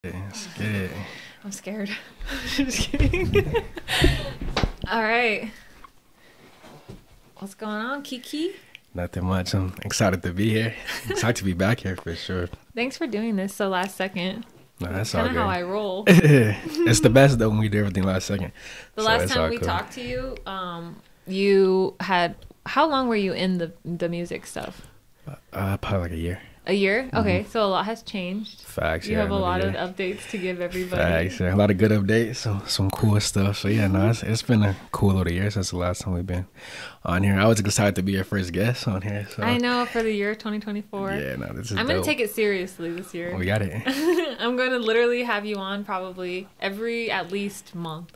Let's get it. I'm scared. Just kidding. All right. What's going on, Kiki? Nothing much. I'm excited to be here. Excited to be back here for sure. Thanks for doing this so last second. No, that's all Kind good. of how I roll. It's the best though when we do everything last second. The So last it's time all we cool. talked to you, you had, how long were you in the music stuff? Probably like a year. A year? Okay, so a lot has changed. Facts. You yeah, have a another lot of year. updates to give everybody. Facts. Yeah, a lot of good updates. Some cool stuff. So yeah, no, it's been a cool little year since the last time we've been on here. I was excited to be your first guest on here. So I know, for the year 2024. yeah, no, this is I'm going dope. to take it seriously this year. We got it. I'm going to literally have you on probably every at least month.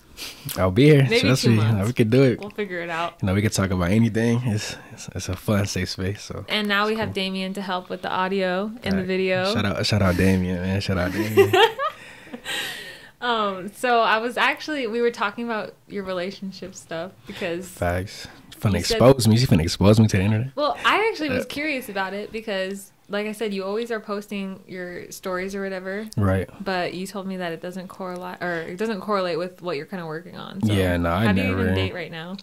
I'll be here. Maybe Trust 2 me. months. We could do it. We'll figure it out. We could talk about anything. It's a fun, safe space. So And now we have Damien to help with the audio and the video. Shout out Damien, man. Shout out Damien. So we were talking about your relationship stuff because, Facts. Finna You said- expose me. She finna expose me to the internet. well, I actually was curious about it because, like I said, you always are posting your stories or whatever, Right. but you told me that it doesn't correlate with what you're kind of working on. So Yeah, no, I how do you never- even date right now?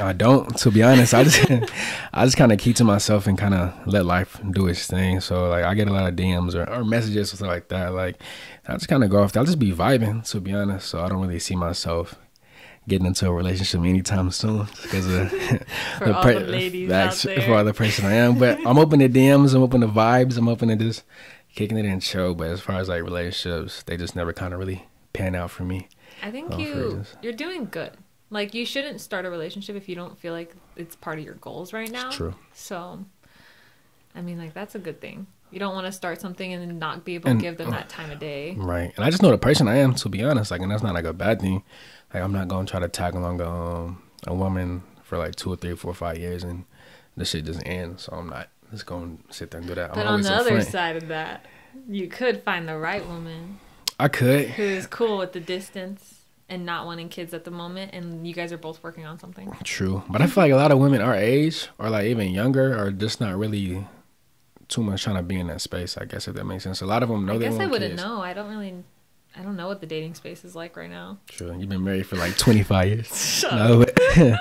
I don't, to be honest. I just kind of keep to myself and kind of let life do its thing. So like I get a lot of DMs or messages or stuff like that. Like I just kind of go off. I'll just be vibing, to be honest. So I don't really see myself getting into a relationship anytime soon because of For all the ladies out there. for all the person I am. But I'm open to DMs. I'm open to vibes. I'm open to just kicking it and chill. But as far as like relationships, they just never kind of really pan out for me. I think for instance. you're doing good. Like, you shouldn't start a relationship if you don't feel like it's part of your goals right now. True. So, I mean, like, that's a good thing. You don't want to start something and then not be able to give them that time of day. Right. And I just know the person I am, to be honest. Like, and that's not like a bad thing. Like, I'm not going to try to tag along a woman for like 2 or 3 or 4 or 5 years and the shit just ends. So I'm not just going to sit there and do that. But I'm on always the other upfront. side of that, you could find the right woman I could. who is cool with the distance and not wanting kids at the moment, and you guys are both working on something. True. But I feel like a lot of women our age or like even younger are just not really too much trying to be in that space, I guess, if that makes sense. A lot of them know I they guess want I wouldn't kids. know. I don't know what the dating space is like right now. True. You've been married for like 25 years. Shut No, but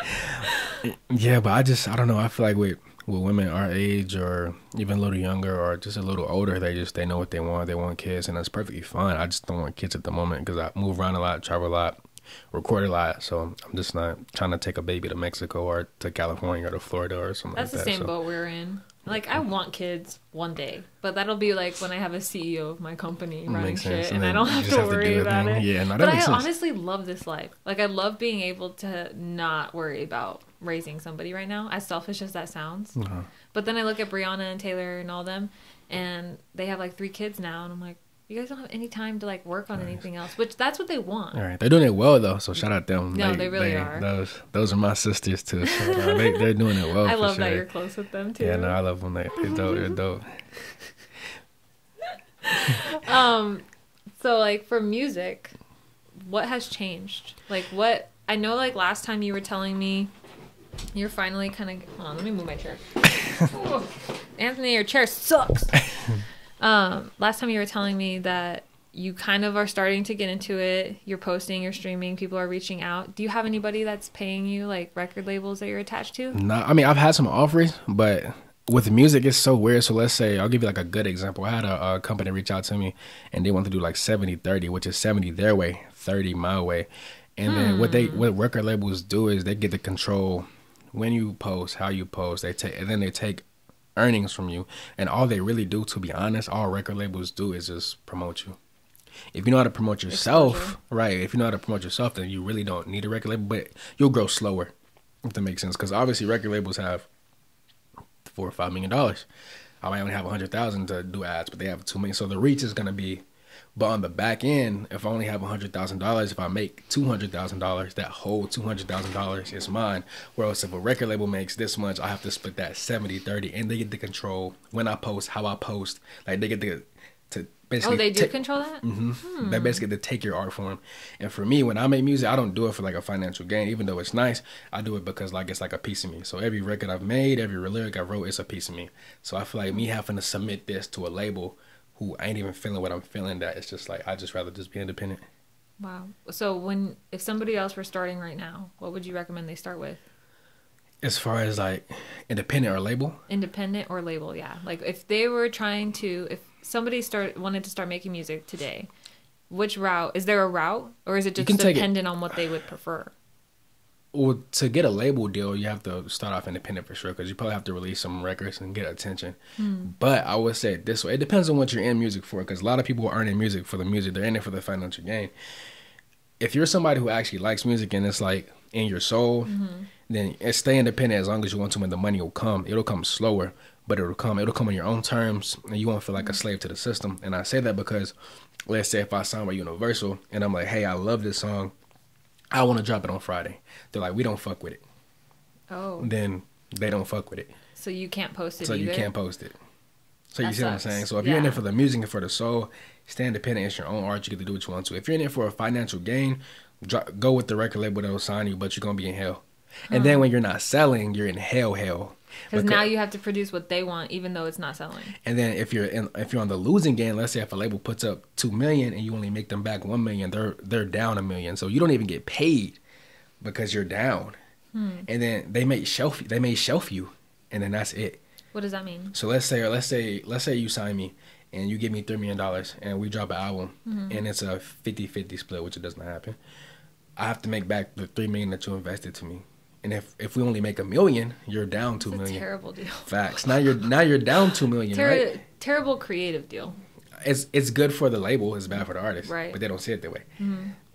yeah, but I don't know. I feel like with women our age or even a little younger or just a little older, they know what they want. They want kids, and that's perfectly fine. I just don't want kids at the moment because I move around a lot, travel a lot, record a lot. So I'm just not trying to take a baby to Mexico or to California or to Florida or something That's like the that. same So, boat we're in. Like, I want kids one day, but that'll be like when I have a CEO of my company running makes sense. shit, And and I then don't you have just to have to worry do a about thing. it. Yeah, no, that but I makes sense. honestly love this life. Like, I love being able to not worry about raising somebody right now, as selfish as that sounds. Uh-huh. But then I look at Brianna and Taylor and all them, and they have like 3 kids now, and I'm like, you guys don't have any time to like work on anything else, which that's what they want. All right, they're doing it well though, so shout out them. No, they really are. Those are my sisters too. So they're doing it well. I for love sure. that you're close with them too. Yeah, no, I love them. They're dope. They're dope. So like for music, what has changed? Like what I know, like last time you were telling me you're finally kind of, hold on, let me move my chair. Oh, Anthony, your chair sucks. Last time you were telling me that you kind of are starting to get into it. You're posting, you're streaming, people are reaching out. Do you have anybody that's paying you, like record labels that you're attached to? No, I mean I've had some offers, but with music it's so weird. So let's say I'll give you like a good example. I had a company reach out to me and they want to do like 70-30, which is 70 their way, 30 my way. And then what record labels do is they get to control when you post, how you post. They take earnings from you, and all they really do, to be honest, all record labels do is just promote you. If you know how to promote yourself, Exposure. right? If you know how to promote yourself, then you really don't need a record label, but you'll grow slower, if that makes sense. Because obviously record labels have $4 or $5 million. I might only have 100,000 to do ads, but they have 2 million. So the reach is gonna be. But on the back end, if I only have $100,000, if I make $200,000, that whole $200,000 is mine. Whereas if a record label makes this much, I have to split that 70-30, and they get to control when I post, how I post. Like they get to basically. Oh, they do control that? They basically get to take your art form. And for me, when I make music, I don't do it for like a financial gain, even though it's nice. I do it because like it's like a piece of me. So every record I've made, every lyric I wrote, is a piece of me. So I feel like me having to submit this to a label who ain't even feeling what I'm feeling, that it's just like I just rather just be independent. Wow. So if somebody else were starting right now, what would you recommend they start with? As far as like independent or label? Independent or label, yeah. Like if they were if somebody wanted to start making music today, which route, is there a route, or is it just dependent on what they would prefer? Well, to get a label deal, you have to start off independent for sure, because you probably have to release some records and get attention. But I would say it this way. It depends on what you're in music for, because a lot of people aren't in music for the music. They're in it for the financial gain. If you're somebody who actually likes music and it's like in your soul, then stay independent as long as you want to, and the money will come. It'll come slower, but it'll come on your own terms, and you won't feel like a slave to the system. And I say that because, let's say if I sign with Universal and I'm like, hey, I love this song, I want to drop it on Friday. They're like, we don't fuck with it. Oh. Then they don't fuck with it. So you can't post it So either? you can't post it. So you That see what I'm sucks. saying? So if you're in it for the music and for the soul, stay independent. It's your own art. You get to do what you want to. If you're in it for a financial gain, go with the record label that will sign you, but you're going to be in hell. And then when you're not selling, you're in hell. Because now you have to produce what they want, even though it's not selling. And then if you're on the losing game, let's say if a label puts up $2 million and you only make them back $1 million, they're down $1 million. So you don't even get paid because you're down. And then they may shelf you, and then that's it. What does that mean? So let's say you sign me and you give me $3 million and we drop an album and it's a 50-50 split, which it doesn't happen. I have to make back the $3 million that you invested to me. And if we only make $1 million, you're down $2 million. Terrible deal. Facts. Now you're down $2 million, right? Terrible creative deal. It's good for the label. It's bad for the artist. Right. But they don't see it that way.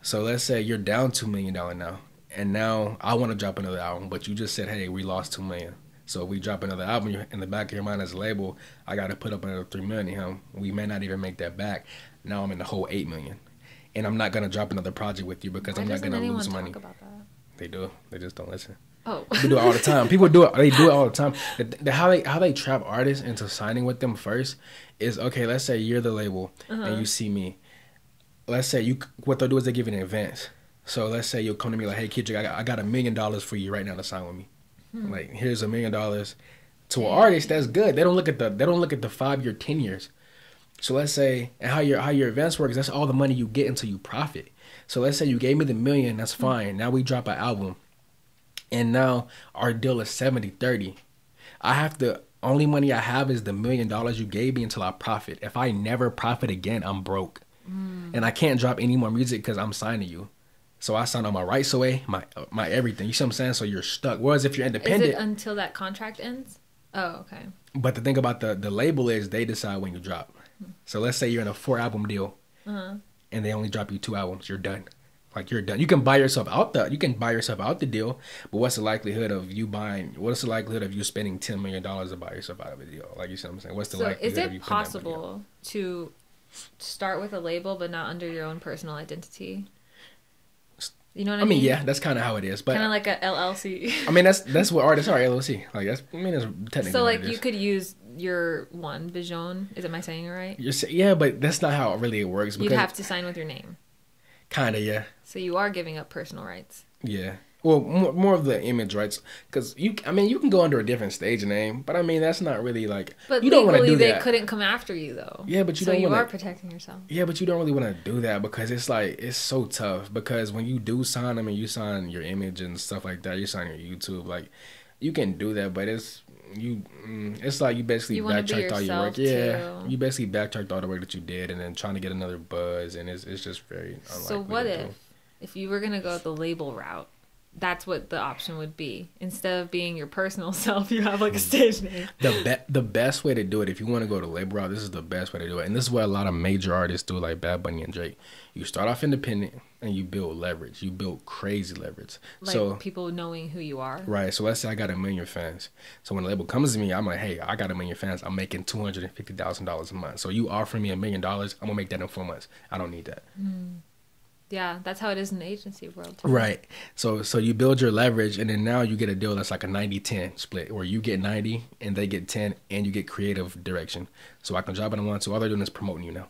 So let's say you're down $2 million now, and now I want to drop another album, but you just said, hey, we lost $2 million. So if we drop another album, in the back of your mind as a label, I got to put up another $3 million. We may not even make that back. Now I'm in the whole $8 million, and I'm not gonna drop another project with you because I'm not gonna lose money. Talk about that? They do. They just don't listen. Oh. People do it all the time. People do it. They do it all the time. How they trap artists into signing with them first is, okay, let's say you're the label and you see me. Let's say what they'll do is they give you an advance. So let's say you'll come to me like, hey, Keedrick, I got $1 million for you right now to sign with me. Like, here's $1 million. To an artist, that's good. They don't look at the 5 year, 10 years. So let's say, and how your advance works, that's all the money you get until you profit. So let's say you gave me the $1 million, that's fine. Now we drop an album, and now our deal is 70-30. Only money I have is the $1 million you gave me until I profit. If I never profit again, I'm broke. And I can't drop any more music because I'm signing you. So I sign all my rights away, my everything. You see what I'm saying? So you're stuck. Whereas if you're independent... Is it until that contract ends? Oh, okay. But the thing about the label is they decide when you drop. So let's say you're in a 4-album deal, and they only drop you 2 albums. You're done. Like, you're done. You can buy yourself out the deal, but what's the likelihood of you spending $10 million to buy yourself out of a deal? Like, you see what I'm saying? What's the likelihood of you is it possible to start with a label but not under your own personal identity? You know what I mean? Yeah, that's kind of how it is. But kind of like a LLC. I mean, that's what artists are, LLC. Like, that's technically. So, like, you could use your Vision. Am I saying it right? Yeah, but that's not how really it works. You'd have to sign with your name. Kind of, yeah. So you are giving up personal rights. Yeah. Well, more of the image rights, because you can go under a different stage name, but I mean that's not really like. But you don't want to do they that. couldn't come after you though. Yeah, but you are protecting yourself. Yeah, but you don't really want to do that because it's so tough. Because when you do sign them and you sign your image and stuff like that, you sign your YouTube, like you can do that, but it's like you basically backtracked all your work. Yeah, you basically backtracked all the work that you did, and then trying to get another buzz, and it's just very unlikely. So what if you were gonna go the label route? That's what the option would be. Instead of being your personal self, you have like a stage name. The best way to do it, if you want to go to label route, this is the best way to do it. And this is what a lot of major artists do, like Bad Bunny and Drake. You start off independent and you build leverage. You build crazy leverage. Like so people knowing who you are. Right. So let's say I got 1 million fans. So when the label comes to me, I'm like, hey, I got 1 million fans. I'm making $250,000 a month. So you offer me $1 million, I'm gonna make that in 4 months. I don't need that. Yeah, that's how it is in the agency world too. Right. So you build your leverage, and then now you get a deal that's like a 90-10 split, where you get 90 and they get 10, and you get creative direction. So I can drop it I want to. All they're doing is promoting you now.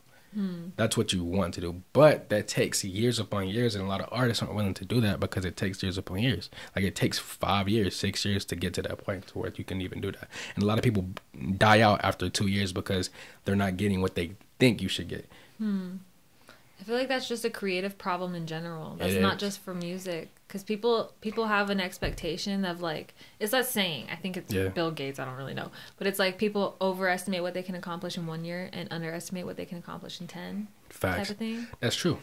That's what you want to do. But that takes years upon years, and a lot of artists aren't willing to do that because it takes years upon years. Like it takes 5 years, 6 years to get to that point to where you can even do that. And a lot of people die out after 2 years because they're not getting what they think you should get. I feel like that's just a creative problem in general. That's not just for music. Because people have an expectation of like, it's that saying, I think it's Bill Gates, I don't really know. But it's like people overestimate what they can accomplish in 1 year and underestimate what they can accomplish in 10. Facts. Type of thing. That's true.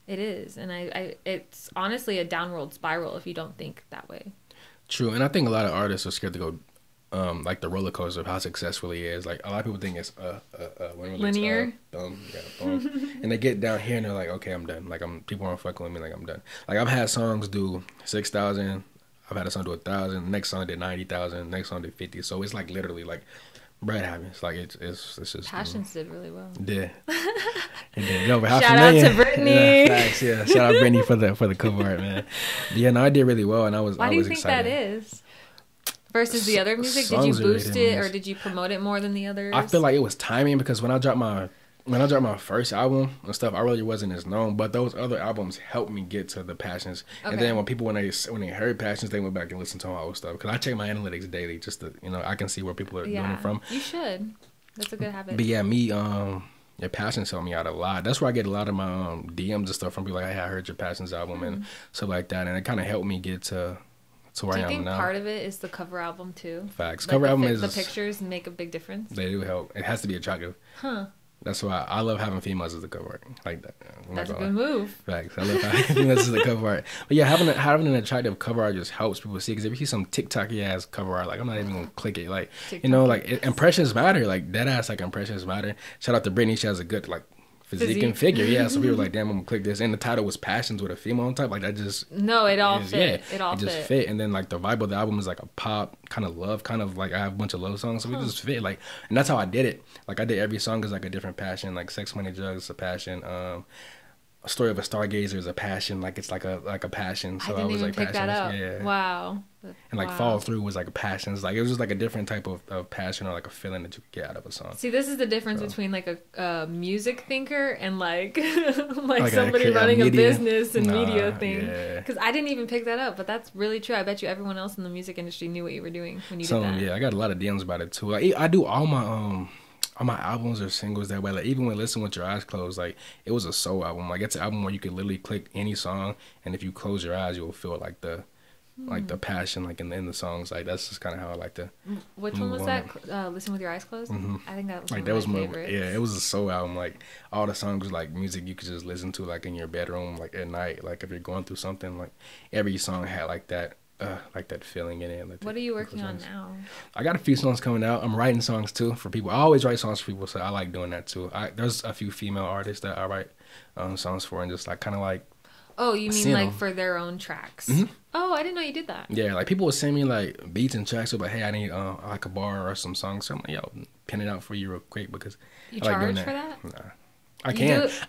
It is. And it's honestly a downward spiral if you don't think that way. True. And I think a lot of artists are scared to go like the roller coaster of how successful he is. Like a lot of people think it's linear. And they get down here and they're like, okay, I'm done. Like people aren't fucking with me. Like I'm done. Like I've had songs do 6,000. I've had a song do 1,000. Next song did 90,000. Next song did 50. So it's like literally like Brad happens. Like it's just Passions did really well. Yeah. No, but shout out to Brittany. Yeah, facts, yeah. Shout out Brittany for the cover art, man. Yeah, no, I did really well, and I was. Why do you think excited. That is? Versus the other music, did you boost it or did you promote it more than the others? I feel like it was timing because when I dropped my first album and stuff, I really wasn't as known. But those other albums helped me get to the Passions. Okay. And then when they heard Passions, they went back and listened to my old stuff. Because I check my analytics daily just to I can see where people are doing it from. You should. That's a good habit. But yeah, your Passions helped me out a lot. That's where I get a lot of my DMs and stuff from people like, hey, I heard your Passions album and stuff like that, and it kind of helped me get to where I am now. Do you think part of it is the cover album too? Facts. Like cover album is the pictures make a big difference. They do help. It has to be attractive. Huh. That's why I love having females as the cover art. Like that. That's a good move. Facts. I love having females as the cover art. But yeah, having an attractive cover art just helps people see. Because if you see some TikTok-y ass cover art, like I'm not even gonna click it. Like impressions matter. Like dead ass, like impressions matter. Shout out to Brittany. She has a good physique and figure. Yeah. So we were like, damn, I'm gonna click this. And the title was Passions with a female on top. Like that just it all fit. Yeah, it just fit. And then like the vibe of the album is like a pop kind of love, kind of like I have a bunch of love songs, so we just fit. Like, and that's how I did it. Like I did every song is like a different passion. Like Sex, Money, Drugs is a passion. A Story of a Stargazer is a passion. Like it's like a passion. So I didn't was even like pick that up. Yeah. Wow. And like Fall Through was like a passion. Like it was just like a different type of passion or like a feeling that you could get out of a song. See, this is the difference between like a music thinker and like somebody running a business and media thing. Because I didn't even pick that up, but that's really true. I bet you everyone else in the music industry knew what you were doing when you did that. Yeah, I got a lot of DMs about it too. Like, I do all my albums or singles that way. Like even when Listen With Your Eyes Closed, like it was a soul album. Like it's an album where you could literally click any song, and if you close your eyes, you'll feel like the passion like in the songs. Like that's just kind of how I like to. Which one was that? Listen With Your Eyes Closed. Mm-hmm. I think that was like one of my favorites. Yeah, it was a soul album. Like all the songs was like music you could just listen to like in your bedroom, like at night. Like if you're going through something, like every song had like that feeling in it. Like what are you working on now? I got a few songs coming out. I'm writing songs too for people. I always write songs for people, so I like doing that too. There's a few female artists that I write songs for, and just like kind of like. Oh, you mean like for their own tracks? Mm-hmm. Oh, I didn't know you did that. Yeah, like people would send me like beats and tracks, but hey, I need like a bar or some songs. So I'm like, yo, pin it out for you real quick because you I like charge doing that. For that? Nah. I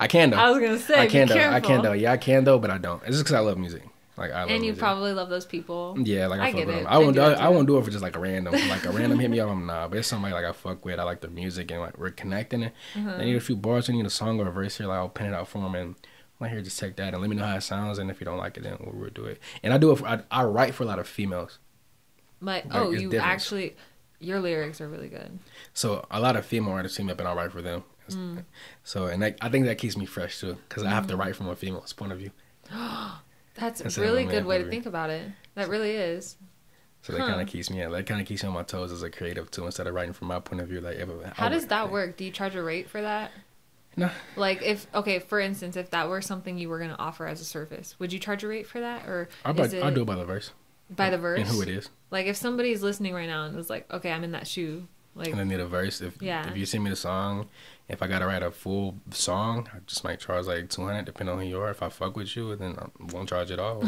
can though. I was gonna say, I can be though. careful. I can though. Yeah, I can though, but I don't. It's just because I love music. Like I love and you music. probably love those people. Yeah, like I fuck get with it. them. I won't do it for just like a random hit me up. I'm nah, but it's somebody like I fuck with. I like their music and like we're connecting it. They need a few bars. They need a song or a verse here. Like I'll pin it out for them and like here, just check that and let me know how it sounds. And if you don't like it, then we'll do it. And I do it. I write for a lot of females. Like you different. Actually, your lyrics are really good. So a lot of female artists team up and I write for them. So and I think that keeps me fresh too because I have to write from a female's point of view. That's a really good way to think about it. That really is. So that kind of keeps me on my toes as a creative too, instead of writing from my point of view. Like, how does that work? Do you charge a rate for that? No. Like for instance, if that were something you were gonna offer as a service, would you charge a rate for that, or I'll do it by the verse. By the verse. And who it is. Like if somebody's listening right now and was like, okay, I'm in that shoe. Like, and I need a verse. If you send me the song, if I gotta write a full song, I just might charge like $200, depending on who you are. If I fuck with you, then I won't charge at all.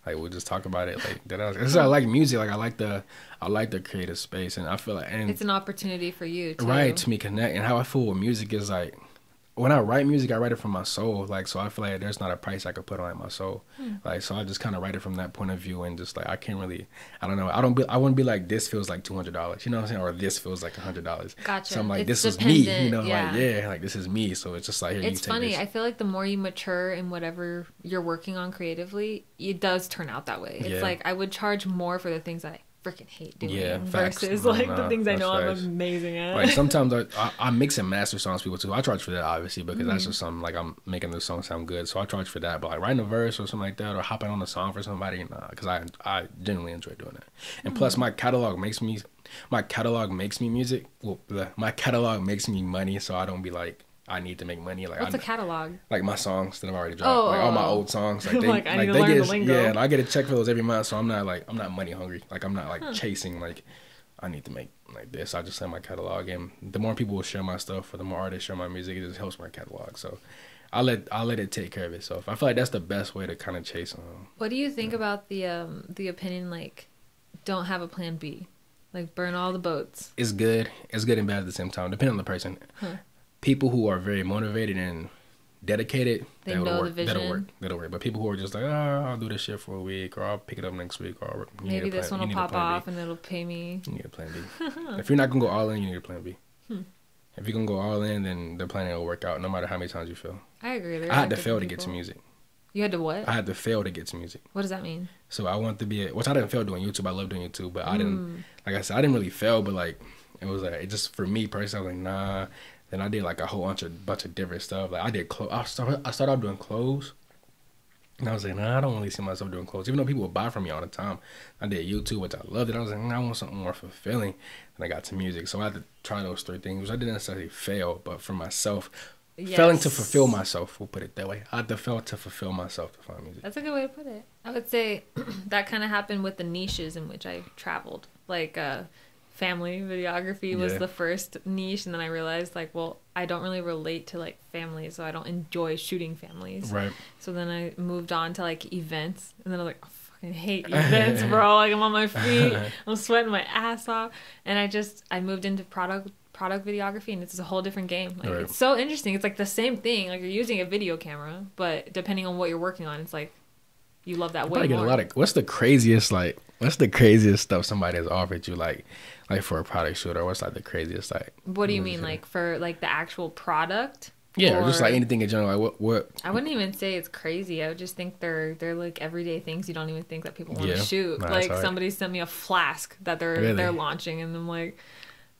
Like we'll just talk about it. Like that. This is I like music. Like I like the creative space, and I feel like it's an opportunity for you too. Right, to me connect. And how I feel with music is like when I write music, I write it from my soul. Like so, I feel like there's not a price I could put on my soul. Like so, I just kind of write it from that point of view, and just like I can't really. I don't know. I wouldn't be like this feels like $200. You know what I'm saying? Or this feels like $100. Gotcha. So I'm like, this dependent, is me. You know, like this is me. So it's just like here. It's funny. I feel like the more you mature in whatever you're working on creatively, it does turn out that way. It's like I would charge more for the things that freaking hate doing facts. versus No, like the things I that's know facts. I'm amazing at. Like sometimes I mix and master songs for people too. I charge for that obviously because that's just something like I'm making the song sound good. So I charge for that. But like writing a verse or something like that or hopping on a song for somebody, nah, because I genuinely enjoy doing that. And plus my catalog makes me music. Well, my catalog makes me money, so I don't be like I need to make money. Like What's a catalog? Like my songs that I've already dropped, like all my old songs. Like they, like, I need to they learn get the lingo. and I get a check for those every month. So I'm not money hungry. Like I'm not like chasing like I need to make like this. I just send my catalog, and the more people will share my stuff, or the more artists share my music, it just helps my catalog. So I'll let it take care of itself. I feel like that's the best way to kind of chase them. What do you think about the opinion like don't have a plan B, like burn all the boats? It's good and bad at the same time, depending on the person. People who are very motivated and dedicated, they know the vision. That'll work. But people who are just like, I'll do this shit for a week, or I'll pick it up next week, or maybe this one will pop off and it'll pay me. You need a plan B. If you're not gonna go all in, you need a plan B. If you're gonna go all in, then the plan will work out, no matter how many times you fail. I agree. I had to fail to get to music. You had to what? I had to fail to get to music. What does that mean? So I wanted to be which I didn't fail doing YouTube. I love doing YouTube, but I didn't. Like I said, I didn't really fail, but like it was like it just for me personally. I was like, nah. Then I did like a whole bunch of different stuff. Like I did I started off doing clothes, and I was like, nah, I don't really see myself doing clothes. Even though people would buy from me all the time, I did YouTube, which I loved it. I was like, I want something more fulfilling. And I got to music, so I had to try those three things, which I didn't necessarily fail, but for myself, failing to fulfill myself. We'll put it that way. I had to fail to fulfill myself to find music. That's a good way to put it. I would say that kind of happened with the niches in which I traveled, like. Family videography was the first niche, and then I realized like, well, I don't really relate to like families, so I don't enjoy shooting families. Right. So then I moved on to like events, and then I was like, I fucking hate events, bro. Like I'm on my feet, I'm sweating my ass off, and I moved into product videography, and it's a whole different game. Like it's so interesting. It's like the same thing. Like you're using a video camera, but depending on what you're working on, it's like you love that way more. What's the craziest stuff somebody has offered you like for a product shoot, or what's like the craziest like? What do you mean, like for like the actual product? Yeah, or just like anything in general. Like what? I wouldn't even say it's crazy. I would just think they're like everyday things you don't even think that people want to shoot. Nah, like somebody sent me a flask that they're launching, and I'm like,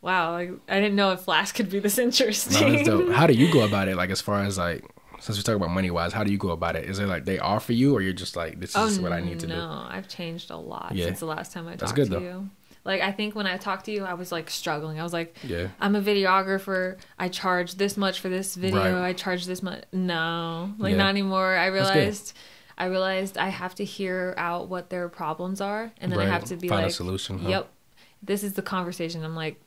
wow, like I didn't know a flask could be this interesting. No, how do you go about it? Like as far as like. Since we talk about money wise, how do you go about it? Is it like they offer you, or you're just like, this is what I need to do? No, I've changed a lot since the last time I talked to you. Though. Like I think when I talked to you, I was like struggling. I was like, I'm a videographer. I charge this much for this video. I charge this much. No, like not anymore. I realized I have to hear out what their problems are, and then I have to be find like, a solution. Yep, this is the conversation. I'm like,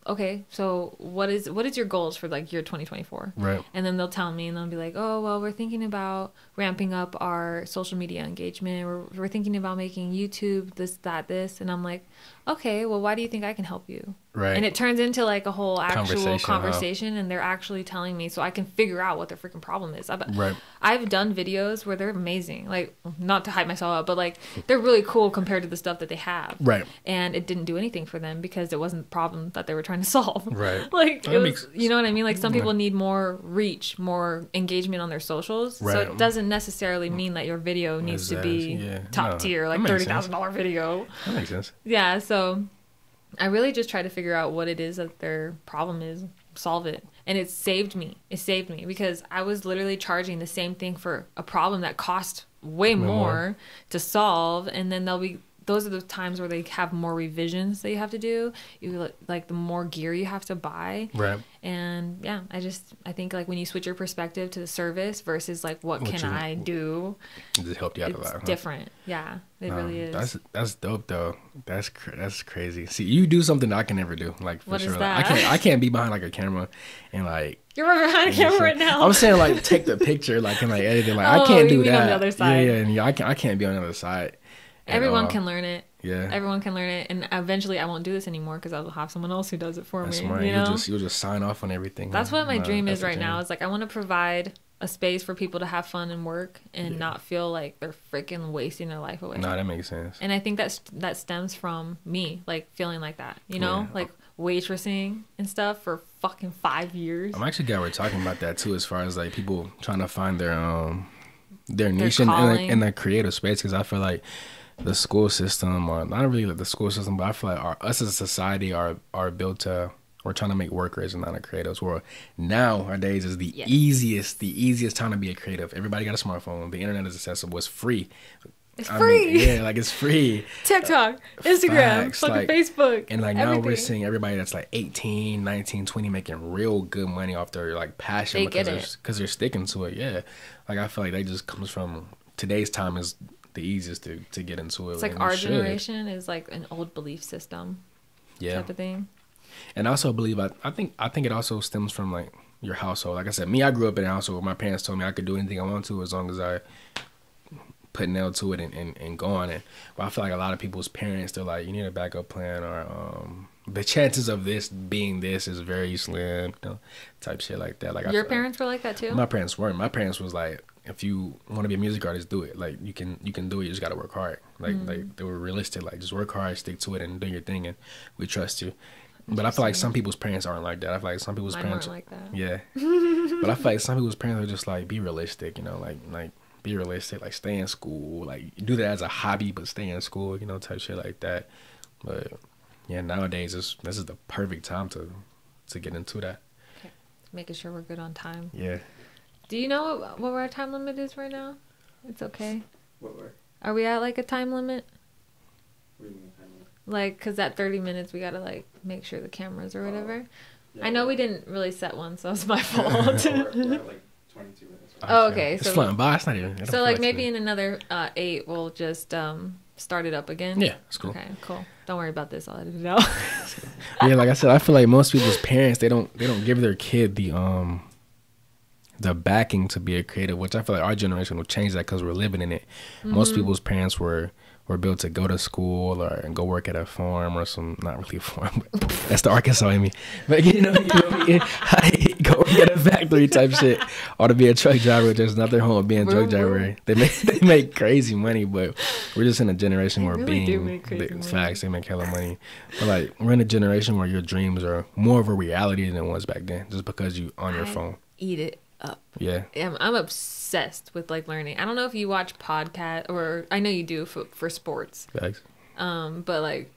okay, so what is your goals for like year 2024? Right. And then they'll tell me, and they'll be like, oh, well, we're thinking about ramping up our social media engagement. We're thinking about making YouTube, this. And I'm like, okay, well, why do you think I can help you? Right. And it turns into like a whole actual conversation, and they're actually telling me so I can figure out what their freaking problem is. I've done videos where they're amazing, like not to hype myself up, but like they're really cool compared to the stuff that they have. Right. And it didn't do anything for them because it wasn't the problem that they were trying to solve. Right. Like it was, you know what I mean? Like some people need more reach, more engagement on their socials. Right. So it doesn't necessarily mean that your video needs to be top tier, like $30,000 video. That makes sense. Yeah. So I really just try to figure out what it is that their problem is, solve it. And it saved me. Because I was literally charging the same thing for a problem that cost way more to solve. And then those are the times where they have more revisions that you have to do. You like the more gear you have to buy. Right. And yeah, I think like when you switch your perspective to the service versus like what can I do? It just helped you out a lot. It's different. Yeah, it really is. That's dope though. That's crazy. See, you do something that I can never do. Like for what sure. Is that? Like, I can't be behind like a camera and like. You're behind a camera right now. I'm saying like take the picture like and like edit it. Like I can't do that. On the other side. Yeah. I can't be on the other side. Everyone can learn it. Yeah. Everyone can learn it, and eventually I won't do this anymore because I'll have someone else who does it for me. That's smart. You know? You'll just sign off on everything. That's what my dream is right now. Is like I want to provide a space for people to have fun and work and not feel like they're freaking wasting their life away. Nah, that makes sense. And I think that stems from me like feeling like that. You know, like waitressing and stuff for fucking 5 years. I'm actually glad we're talking about that too, as far as like people trying to find their niche in the creative space, because I feel like the school system, or not really like the school system, but I feel like us as a society are built to. We're trying to make workers and not a creatives. Where nowadays is the easiest time to be a creative. Everybody got a smartphone. The internet is accessible. It's free. It's free. Yeah, like it's free. TikTok, Instagram, Facts, fucking like, Facebook. And like everything. now we're seeing everybody that's like 18, 19, 20 making real good money off their like passion They because get it. they're sticking to it. Yeah. Like I feel like that just comes from today's time is the easiest to get into it. It's like and our you should. generation is like an old belief system type of thing. And I also believe I think it also stems from like your household. Like I said, me, I grew up in a household where my parents told me I could do anything I want to as long as I put nail to it and go on it. But I feel like a lot of people's parents, they're like, you need a backup plan, or the chances of this being this is very slim, you know, type shit like that. Like Your parents were like that too? My parents weren't. My parents was like, if you want to be a music artist, do it. Like you can do it. You just gotta work hard. Like they were realistic. Like just work hard, stick to it, and do your thing, and we trust you. But I feel like some people's parents aren't like that. I feel like some people's parents weren't like that. Yeah. But I feel like some people's parents are just like, be realistic, you know, like be realistic, like stay in school, like do that as a hobby, but stay in school, you know, type shit like that. But yeah, nowadays this is the perfect time to get into that. Okay. Making sure we're good on time. Yeah. Do you know what our time limit is right now? It's okay. What were? Are we at like a time limit? What do you mean time limit? Like, because at 30 minutes we gotta like make sure the cameras or whatever. Yeah, I know we didn't really set one, so it's my fault. we're at like 22 minutes. Oh, okay. It's So flying by. It's not even. it don't So feel like it's maybe good. in another 8 we'll just start it up again. Yeah, it's cool. Okay, cool. Don't worry about this. I'll edit it out. Yeah, like I said, I feel like most people's parents they don't give their kid the backing to be a creative, which I feel like our generation will change that because we're living in it. Most people's parents were built to go to school or go work at a farm or some, not really a farm, but that's the Arkansas in me. But you know go work at a factory type shit, or to be a truck driver. There's nothing wrong with being a truck driver. They make crazy money, but we're just in a generation where really do being make crazy money. facts, they make hella money. But like we're in a generation where your dreams are more of a reality than it was back then, just because you on your phone. Eat it up. Yeah. I'm obsessed with like learning. I don't know if you watch podcast, or I know you do for sports. Facts. But like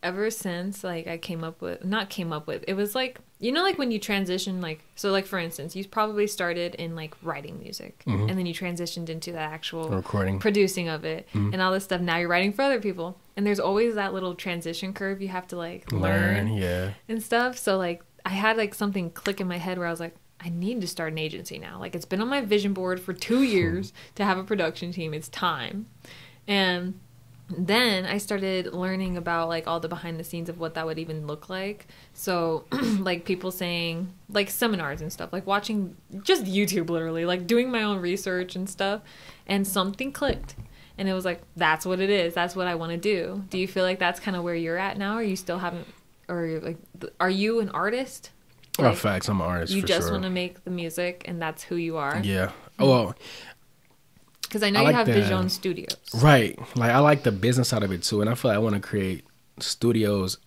ever since like I it was like, you know, like when you transition, like, so like for instance, you probably started in like writing music and then you transitioned into the actual Recording, producing of it and all this stuff. Now you're writing for other people, and there's always that little transition curve you have to like learn yeah. and stuff. So like I had like something click in my head where I was like, I need to start an agency now. Like it's been on my vision board for 2 years to have a production team. It's time. And then I started learning about like all the behind the scenes of what that would even look like. So like people saying like seminars and stuff, like watching just YouTube, literally like doing my own research and stuff, and something clicked. And it was like, that's what it is. That's what I want to do. Do you feel like that's kind of where you're at now? Or you still haven't, or like, are you an artist? Like, Like, facts, I'm an artist. you for just sure. want to make the music and that's who you are? Yeah. Well, Because I know I you like have the- Vision Studios. right. Like I like the business side of it too, and I feel like I want to create studios.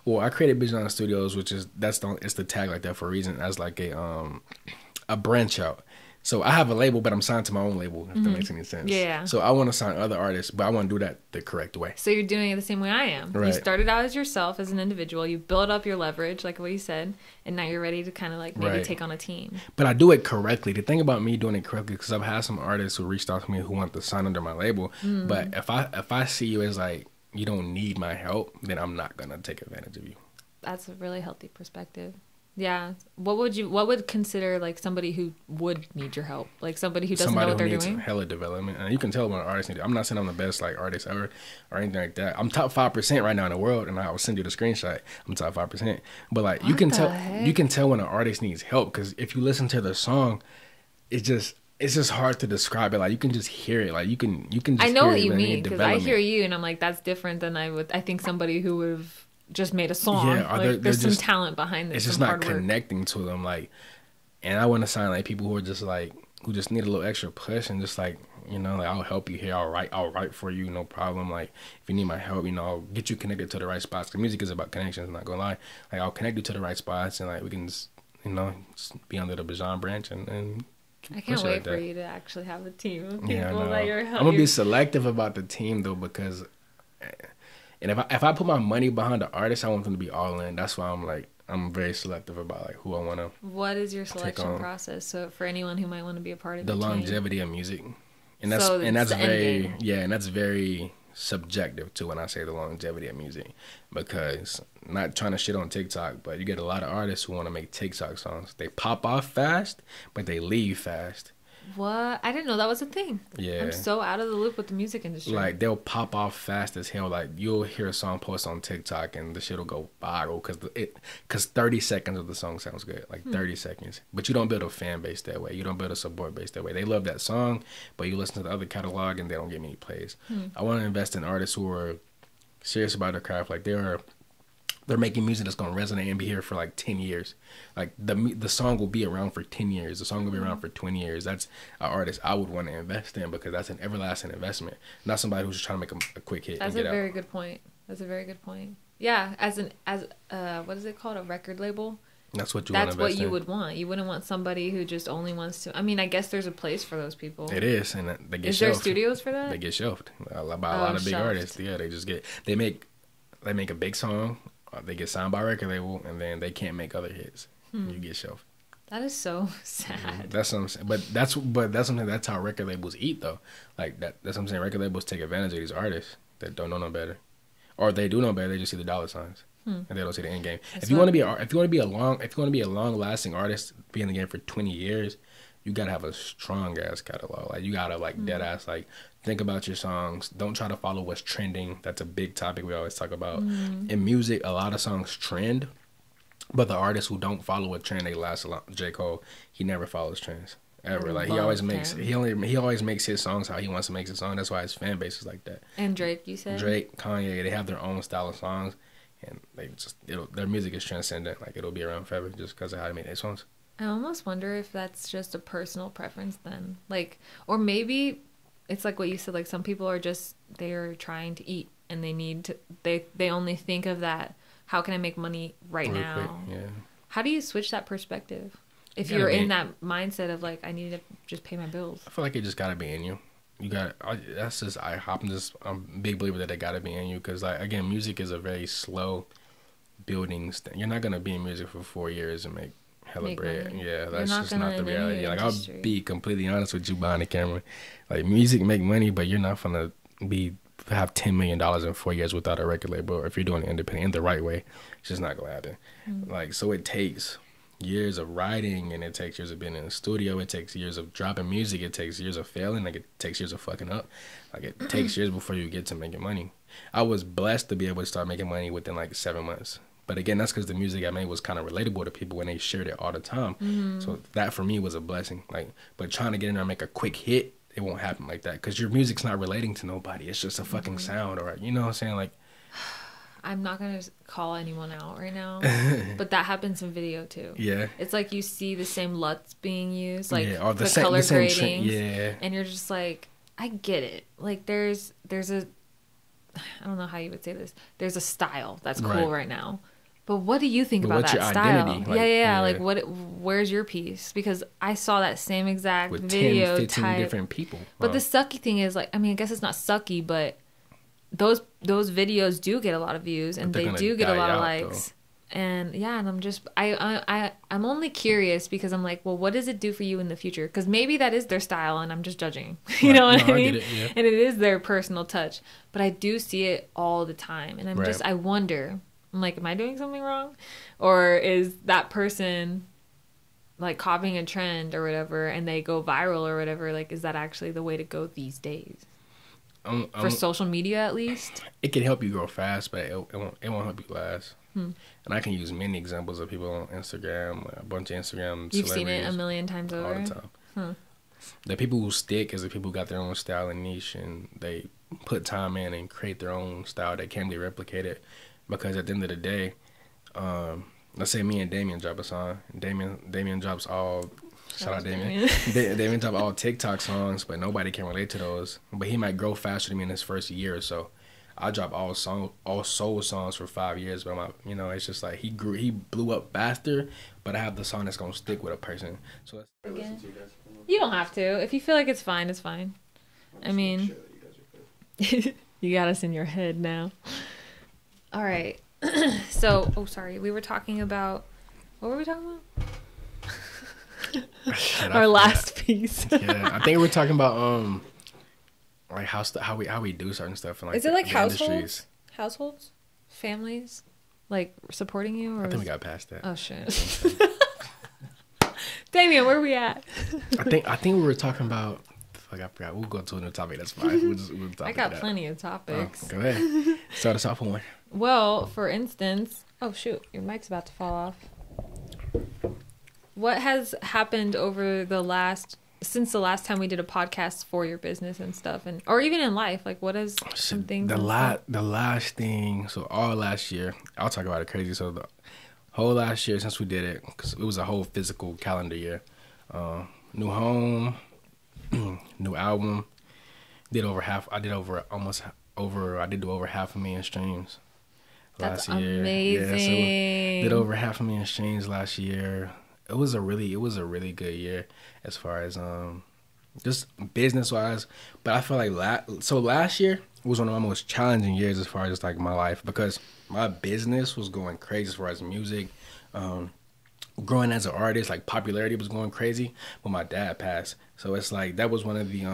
Well, I created Vision Studios, which is it's the tag like that for a reason, as like a branch out. So I have a label, but I'm signed to my own label, if that makes any sense. Yeah. So I want to sign other artists, but I want to do that the correct way. So you're doing it the same way I am. You Right. started out as yourself, as an individual. You build up your leverage, like what you said, and now you're ready to kind of like maybe Right. take on a team. But I do it correctly. The thing about me doing it correctly, because I've had some artists who reached out to me who want to sign under my label. But if I see you as like, you don't need my help, then I'm not gonna take advantage of you. That's a really healthy perspective. Yeah. What would consider like somebody who would need your help? Like somebody who doesn't know what they're needs doing? hella development, and you can tell when an artist needs it. I'm not saying I'm the best like artist ever or anything like that. I'm top 5% right now in the world, and I will send you the screenshot. I'm top 5%, but like you What can the tell heck? you can tell when an artist needs help, because if you listen to the song, it's just hard to describe it. Like you can just hear it. Like you can just I know hear what it you when they mean, need because I development. hear you and I'm like, that's different than I think somebody who would have just made a song. Yeah, or like, they're there's some just- talent behind this. It's just some not hard work. connecting to them. Like, and I want to sign like people who are just like, who just need a little extra push, and just like, you know, like I'll help you here. I'll write for you, no problem. Like if you need my help, you know, I'll get you connected to the right spots. 'Cause music is about connections. I'm not gonna lie. Like I'll connect you to the right spots, and like we can just, you know, just be under the Bajan branch and I can't shit wait like for that. you to actually have a team of people Yeah, I know. that you're I'm helping. gonna be selective about the team though, because, and if I put my money behind the artist, I want them to be all in. That's why I'm very selective about like who I want to What is your selection on. process? So for anyone who might want to be a part of the your team. longevity of music, and So that's it's the end very game. yeah, and that's very subjective too when I say the longevity of music, because not trying to shit on TikTok, but you get a lot of artists who want to make TikTok songs. They pop off fast, but they leave fast. What? I didn't know that was a thing. Yeah. I'm so out of the loop with the music industry. Like they'll pop off fast as hell. Like you'll hear a song post on TikTok and the shit'll go viral because 30 seconds of the song sounds good, like 30 seconds. But you don't build a fan base that way. You don't build a support base that way. They love that song, but you listen to the other catalog and they don't get many plays. I want to invest in artists who are serious about their craft. Like they're making music that's gonna resonate and be here for like 10 years. Like the song will be around for 10 years. The song will be around for 20 years. That's an artist I would want to invest in, because that's an everlasting investment. Not somebody who's just trying to make a quick hit. That's and a get very out. good point. That's a very good point. Yeah, as what is it called? A record label? That's what you want to That's invest what you in. would want. You wouldn't want somebody who just only wants to. I mean, I guess there's a place for those people. It is, and they get Is there shelved. studios for that? They get shelved by a lot of big shelved. artists. Yeah, they make a big song. They get signed by a record label, and then they can't make other hits. You get shelved. That is so sad. That's what I'm saying. But that's something. That's how record labels eat, though. Like that's what I'm saying. Record labels take advantage of these artists that don't know no better, or they do know better. They just see the dollar signs, and they don't see the end game. That's If you want to what- be a long lasting artist, be in the game for 20 years, you gotta have a strong ass catalog. Like you gotta dead ass think about your songs. Don't try to follow what's trending. That's a big topic we always talk about. In music, a lot of songs trend, but the artists who don't follow a trend, they last a lot. J. Cole, he never follows trends ever. Like he always makes he always makes his songs how he wants to make his song. That's why his fan base is like that. And Drake, you said? Drake, Kanye, they have their own style of songs, and their music is transcendent. Like it'll be around forever just because of how they make their songs. I almost wonder if that's just a personal preference then. Like, or maybe it's like what you said, like some people are just, they're trying to eat and they need to, they only think of that, how can I make money right Real now? quick, yeah. How do you switch that perspective? If You gotta you're be- in that mindset of like, I need to just pay my bills. I feel like it just gotta be in you. You got that's just I'm a big believer that it gotta be in you, because like again, music is a very slow building. You're not gonna be in music for 4 years and make hella Make bread. money. Yeah, You're that's not just gonna not the in any reality. Like I'll industry. be completely honest with you behind the camera. Like music make money, but you're not gonna have $10 million in 4 years without a record label. Or if you're doing it independent in the right way, it's just not gonna happen. Like so, it takes years of writing, and it takes years of being in the studio. It takes years of dropping music. It takes years of failing. Like it takes years of fucking up. Like it takes years before you get to making money. I was blessed to be able to start making money within like 7 months. But again, that's because the music I made was kind of relatable to people when they shared it all the time. So that for me was a blessing. Like, but trying to get in there and make a quick hit, it won't happen like that, because your music's not relating to nobody. It's just a fucking sound, or you know what I'm saying? Like, I'm not going to call anyone out right now, but that happens in video too. yeah, It's like you see the same LUTs being used, like or the color the same gradings, yeah. and you're just like, I get it. Like there's a, I don't know how you would say this. There's a style that's cool right now, but what do you think But about what's that your style? identity? Like, yeah. yeah. Like where's your piece? Because I saw that same exact With video 10, 15 type. different people. But the sucky thing is, like, I mean, I guess it's not sucky, but those videos do get a lot of views and But they're they gonna do get a die lot of out, likes. And yeah, and I'm just I'm only curious because I'm like, well, what does it do for you in the future? Because maybe that is their style, and I'm just judging. You Right. know what No, I I mean? get it, yeah. And it is their personal touch. But I do see it all the time, and Right. I wonder, I'm like, am I doing something wrong, or is that person like copying a trend or whatever, and they go viral or whatever? Like, is that actually the way to go these days? For social media, at least. It can help you grow fast, but it won't help you last. And I can use many examples of people on Instagram, like a bunch of Instagram You've seen it a celebrities million times over. all the time. The people who stick is the people who got their own style and niche, and they put time in and create their own style that can be replicated. Because at the end of the day, let's say me and Damien drop a song. Damien drops all. Shout out Damien. Damien drop all TikTok songs, but nobody can relate to those. But he might grow faster than me in his first year or so. I drop all soul songs for 5 years, but it's just like he blew up faster. But I have the song that's gonna stick with a person. So I listen to you guys. You don't have to. If you feel like it's fine, it's fine. I mean, Sure that you guys are good. you got us in your head now. All right. So, sorry. We were talking about, what were we talking about? Shit, I Our forgot. last piece. Yeah, I think we were talking about like how we do certain stuff and like Is it like the households? industries. Households? Families? Like supporting you? Or I think we was- got past that. Oh, shit. Damien, where are we at? I think we were talking about. Fuck, I forgot. We'll go to a new topic. That's fine. We'll I got plenty of topics. Go ahead. Start us off with one. Well, for instance, oh shoot, your mic's about to fall off. What has happened over since the last time we did a podcast for your business and stuff, and or even in life? Like, what has some things? The last thing. So all last year, I'll talk about it crazy. So the whole last year since we did it, because it was a whole physical calendar year. New home, new album. Did over half. I did do over 500,000 streams. That's Last year. amazing. Yeah, so did over 500,000 streams last year. It was a really good year as far as just business wise. But I feel like last year was one of my most challenging years as far as like my life, because my business was going crazy as far as music. Growing as an artist, like popularity was going crazy, but my dad passed. So it's like that was one of the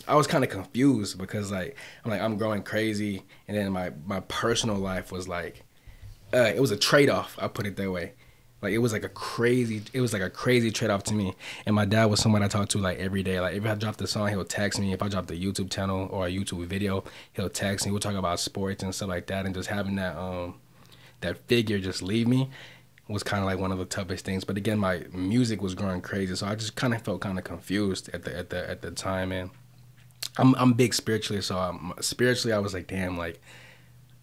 I was kind of confused because I'm growing crazy, and then my personal life was like it was a trade-off. I put it that way. Like it was like a crazy trade-off to me. And my dad was someone I talked to like every day. Like if I dropped a song, he'll text me. If I dropped a YouTube channel or a YouTube video, he'll text me. We'll talk about sports and stuff like that. And just having that figure just leave me was kind of like one of the toughest things. But again, my music was growing crazy, so I just kind of felt kind of confused at the time. And I'm big spiritually, so spiritually I was like, damn, like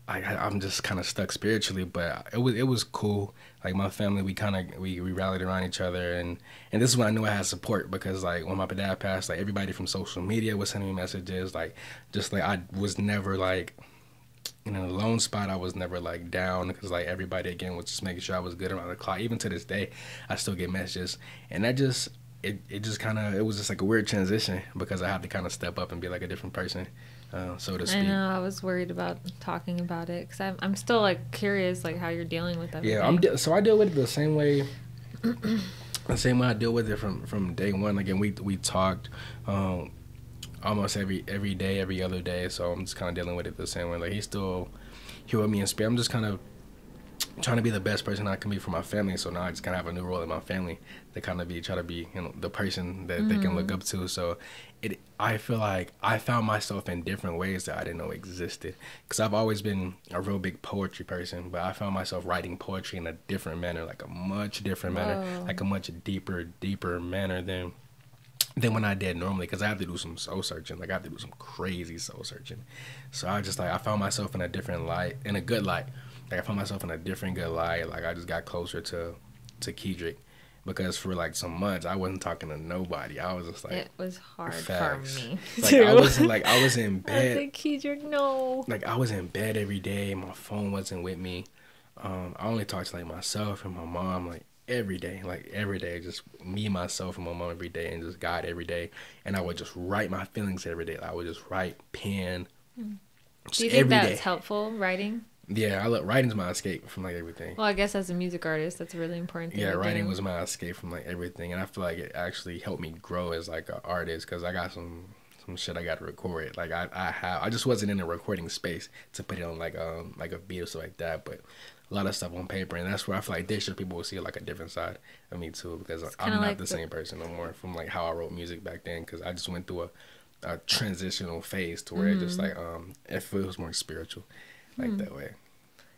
I'm just kind of stuck spiritually. But it was cool. Like my family, we rallied around each other, and this is when I knew I had support, because like when my dad passed, like everybody from social media was sending me messages, like just like I was never like in a lone spot. I was never like down, because like everybody again was just making sure I was good around the clock. Even to this day, I still get messages, and that just it was just like a weird transition, because I had to kind of step up and be like a different person, so to speak. I know. I was worried about talking about it because I'm still like curious, like how you're dealing with everything. Yeah, so I deal with it the same way. The same way I deal with it from day one. Again, we talked almost every day, every other day. So I'm just kind of dealing with it the same way. Like he's still here with me in spirit. I'm just kind of trying to be the best person I can be for my family. So now I just kind of have a new role in my family to kind of try to be, you know, the person that they can look up to. So I feel like I found myself in different ways that I didn't know existed, because I've always been a real big poetry person, but I found myself writing poetry in a different manner, like a much different manner, like a much deeper manner than when I did normally, because I have to do some soul searching. Like I have to do some crazy soul searching. So I found myself in a different light, in a good light. Like I found myself in a different good light. Like I just got closer to Keedrick, because for like some months I wasn't talking to nobody. I was just like, it was hard facts. for me. Like too. I was in I bed. said, Keedrick, no. Like I was in bed every day. My phone wasn't with me. I only talked to like myself and my mom like every day, just me, myself, and my mom every day, and just God every day. And I would just write my feelings every day. Like, I would just write, pen, just Do you think every that's day. helpful, writing? Yeah, writing's my escape from like everything. Well, I guess as a music artist, that's a really important thing. Yeah, to writing do. was my escape from like everything, and I feel like it actually helped me grow as like an artist, because I got some shit I got to record. Like I just wasn't in a recording space to put it on like a beat or stuff like that, but a lot of stuff on paper, and that's where I feel like this year people will see like a different side of me too, because I'm not like the same person no more from like how I wrote music back then, because I just went through a transitional phase to where it just like it feels more spiritual, like that way.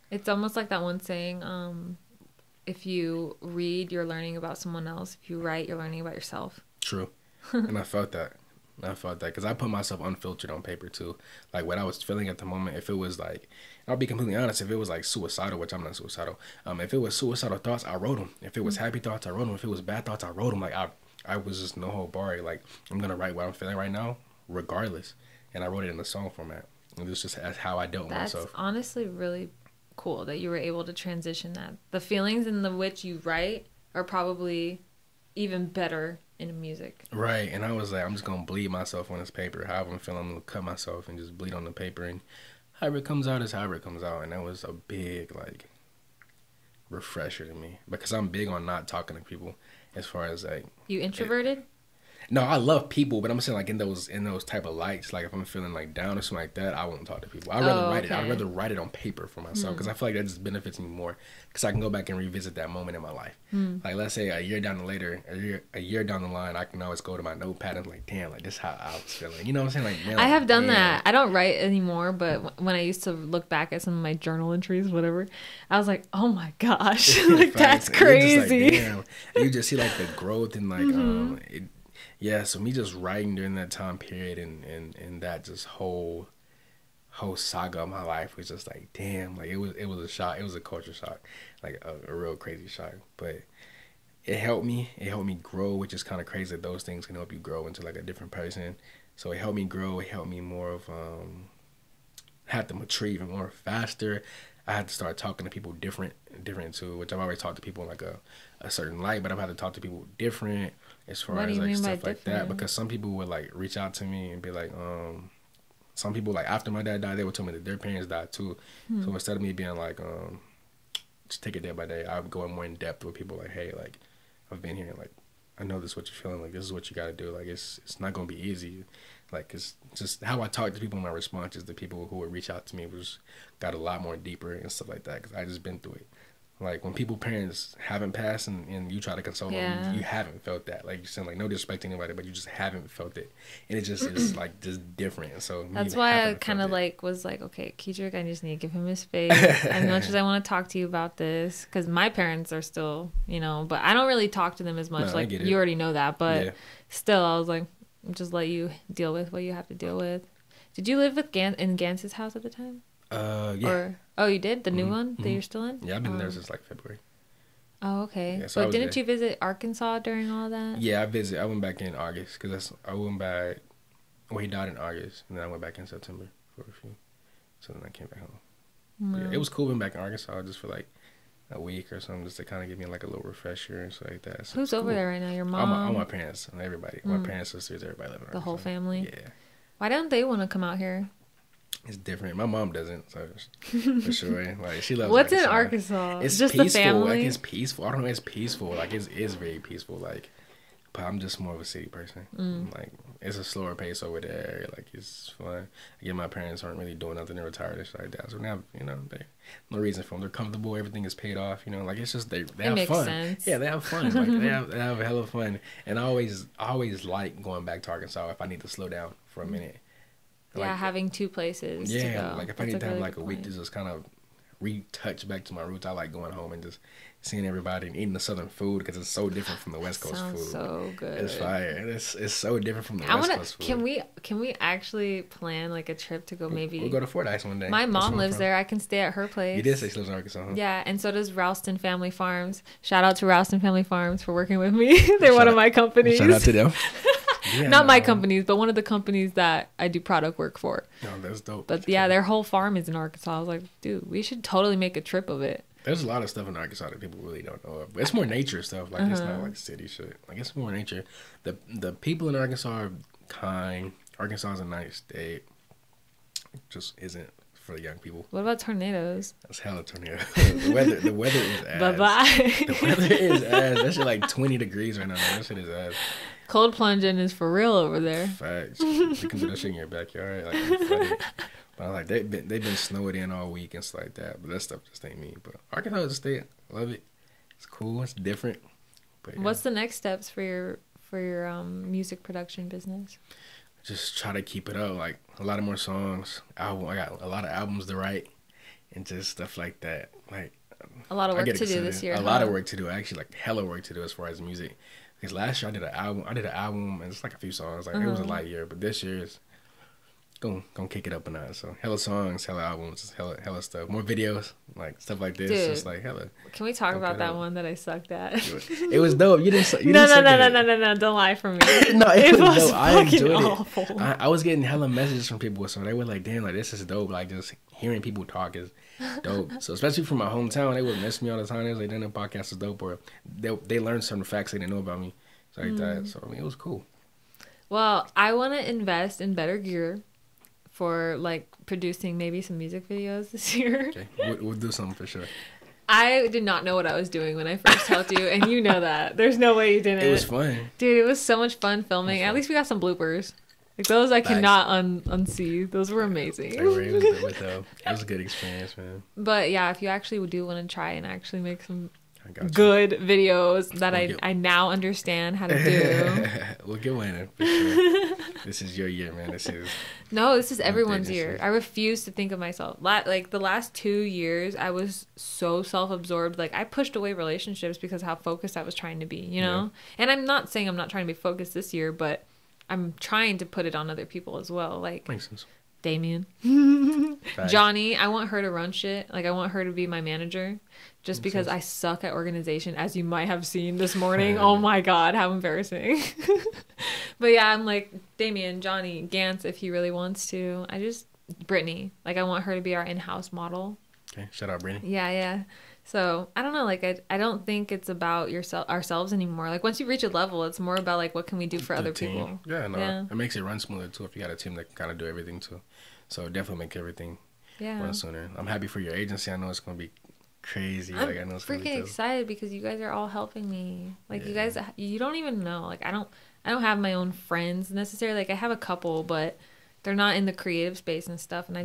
It's almost like that one saying, if you read, you're learning about someone else. If you write, you're learning about yourself. True. And I felt that because I put myself unfiltered on paper too. Like what I was feeling at the moment, if it was like, I'll be completely honest, if it was like suicidal, which I'm not suicidal, if it was suicidal thoughts, I wrote them. If it was happy thoughts, I wrote them. If it was bad thoughts, I wrote them. Like I was just no whole bar. Like I'm going to write what I'm feeling right now, regardless. And I wrote it in the song format. And it's just how I dealt with myself. That's honestly really cool that you were able to transition that. The feelings in the which you write are probably even better in music. Right, and I was like, I'm just gonna bleed myself on this paper. However I'm feeling, I'm gonna cut myself and just bleed on the paper, and however it comes out is however it comes out. And that was a big like refresher to me because I'm big on not talking to people as far as like You introverted? no, I love people, but I'm saying like in those type of lights, like if I'm feeling like down or something like that, I won't talk to people. I'd rather write it. I'd rather write it on paper for myself because I feel like that just benefits me more because I can go back and revisit that moment in my life. Like let's say a year down the line, I can always go to my notepad and like, damn, like this is how I was feeling. You know what I'm saying? Like, man, I have done damn. that. I don't write anymore, but when I used to look back at some of my journal entries, whatever, I was like, oh my gosh, like that's crazy. Like, damn. You just see like the growth and like yeah, so me just writing during that time period and that just whole saga of my life was just like, damn, like it was a shock. It was a culture shock, like a real crazy shock. But it helped me grow, which is kind of crazy that those things can help you grow into like a different person. So it helped me grow. It helped me more of have to mature even more faster. I had to start talking to people different too, which I've always talked to people in like a certain light, but I've had to talk to people different as far as like stuff like that, because some people would like reach out to me and be like, some people like after my dad died, they would tell me that their parents died too. So instead of me being like, just take it day by day, I would go more in depth with people like, hey, like I've been here, like I know this is what you're feeling, like this is what you got to do, like it's not gonna be easy. Like it's just how I talk to people. My responses to people who would reach out to me was got a lot more deeper and stuff like that because I just been through it. Like when parents haven't passed and you try to console them, you haven't felt that. Like you're saying, like no disrespect to anybody, but you just haven't felt it, and it just is like just different. So that's why I kind of like was like, okay, Keedrick, I just need to give him his space as much as I want to talk to you about this because my parents are still, you know, but I don't really talk to them as much. No, like you already know that, but still, I was like, just let you deal with what you have to deal with. Did you live with in Gans's house at the time? Yeah. Oh, you did? The new one that you're still in? Yeah, I've been there since like February. Oh, okay. Yeah, so but didn't you visit Arkansas during all that? Yeah, I went back in August because I went back. Well, he died in August, and then I went back in September for a few. So then I came back home. Wow. Yeah, it was cool being back in Arkansas just for like a week or something, just to kind of give me like a little refresher and stuff like that. So who's over there right now? Your mom? All my parents and everybody. My parents, sisters, everybody live in Arkansas. The whole family? Yeah. Why don't they want to come out here? It's different. My mom doesn't, so for sure. Like she loves. What's Arkansas. in Arkansas? It's just peaceful. The family. Like it's peaceful. I don't know. It's peaceful. Like it's very peaceful. Like, but I'm just more of a city person. Like it's a slower pace over there. Like it's fun. Again, my parents aren't really doing nothing. They're retired and shit like that. So now they no reason for them. They're comfortable. Everything is paid off. You know, like it's just they have fun. Sense. Yeah, they have fun. Like they have a hell of fun. And I always like going back to Arkansas if I need to slow down for a minute. Yeah, like, having two places. Yeah, to go. Like if That's I need to have really like a week to just kind of retouch back to my roots, I like going home and just seeing everybody and eating the southern food because it's so different from the West Coast Sounds food. so good. It's fire. It's so different from the West Coast food. Can we actually plan like a trip to go? Maybe we'll go to Fordyce one day. My mom lives there. I can stay at her place. You did say she lives in Arkansas, huh? Yeah, and so does Ralston Family Farms. Shout out to Ralston Family Farms for working with me. They're one of my companies. Shout out to them. Yeah, not my companies, but one of the companies that I do product work for. No, that's dope. But yeah, their whole farm is in Arkansas. I was like, dude, we should totally make a trip of it. There's a lot of stuff in Arkansas that people really don't know of. But it's more nature stuff. Like it's not like city shit. Like it's more nature. The people in Arkansas are kind. Arkansas is a nice state. It just isn't for the young people. What about tornadoes? That's hella tornado. The weather is ass. Bye-bye. The weather is ass. That shit like 20 degrees right now. That shit is ass. Cold plunging is for real over there. Facts. You can do that shit in your backyard. Like, but like they've been snowed in all week and stuff like that. But that stuff just ain't me. But Arkansas is a state. I love it. It's cool. It's different. But, yeah. What's the next steps for your music production business? Just try to keep it up. Like a lot of more songs. I got a lot of albums to write and just stuff like that. Like a lot of work to do this year. A lot of work to do. Actually, like hella work to do as far as music. Because last year I did an album and it's like a few songs. Like it was a light year, but this year is gonna kick it up a notch. So hella songs, hella albums, hella stuff, more videos, like stuff like this. Dude, just like hella. Can we talk about that one that I sucked at? It was dope. You didn't. No. Don't lie for me. No, it was dope. I enjoyed awful. it. I was getting hella messages from people, so they were like, "Damn, like this is dope." Like just hearing people talk is dope. So especially from my hometown, they would miss me all the time. They was like, "Damn, the podcast is dope," or they learned some facts they didn't know about me. like that. So I mean, it was cool. Well, I want to invest in better gear for like producing maybe some music videos this year. Okay, we'll do something for sure. I did not know what I was doing when I first helped you, and you know that. There's no way you didn't. It was fun. Dude, it was so much fun filming. At least we got some bloopers. Like, those I cannot unsee. Those were amazing. It was a good experience, man. But yeah, if you actually do want to try and actually make some good videos that I now understand how to do. We'll get winning for sure. This is your year, man. This is everyone's year. I refuse to think of myself. Like the last 2 years, I was so self-absorbed. Like, I pushed away relationships because of how focused I was trying to be, you know? And I'm not saying I'm not trying to be focused this year, but I'm trying to put it on other people as well. Like, makes sense. Damien. Johnny, I want her to run shit. Like, I want her to be my manager. Just because I suck at organization, as you might have seen this morning. Oh my God, how embarrassing. But yeah, I'm like, Damien, Johnny, Gantz, if he really wants to. Brittany. Like, I want her to be our in-house model. Okay, shout out Brittany. Yeah. So, I don't know, like, I don't think it's about ourselves anymore. Like, once you reach a level, it's more about, like, what can we do for other people. Yeah, it makes it run smoother, too, if you got a team that can kind of do everything, too. So, definitely make everything run sooner. I'm happy for your agency. I know it's going to be crazy. I'm like, I know it's freaking excited because you guys are all helping me. Like, you guys, you don't even know. Like, I don't have my own friends necessarily. Like, I have a couple, but they're not in the creative space and stuff. And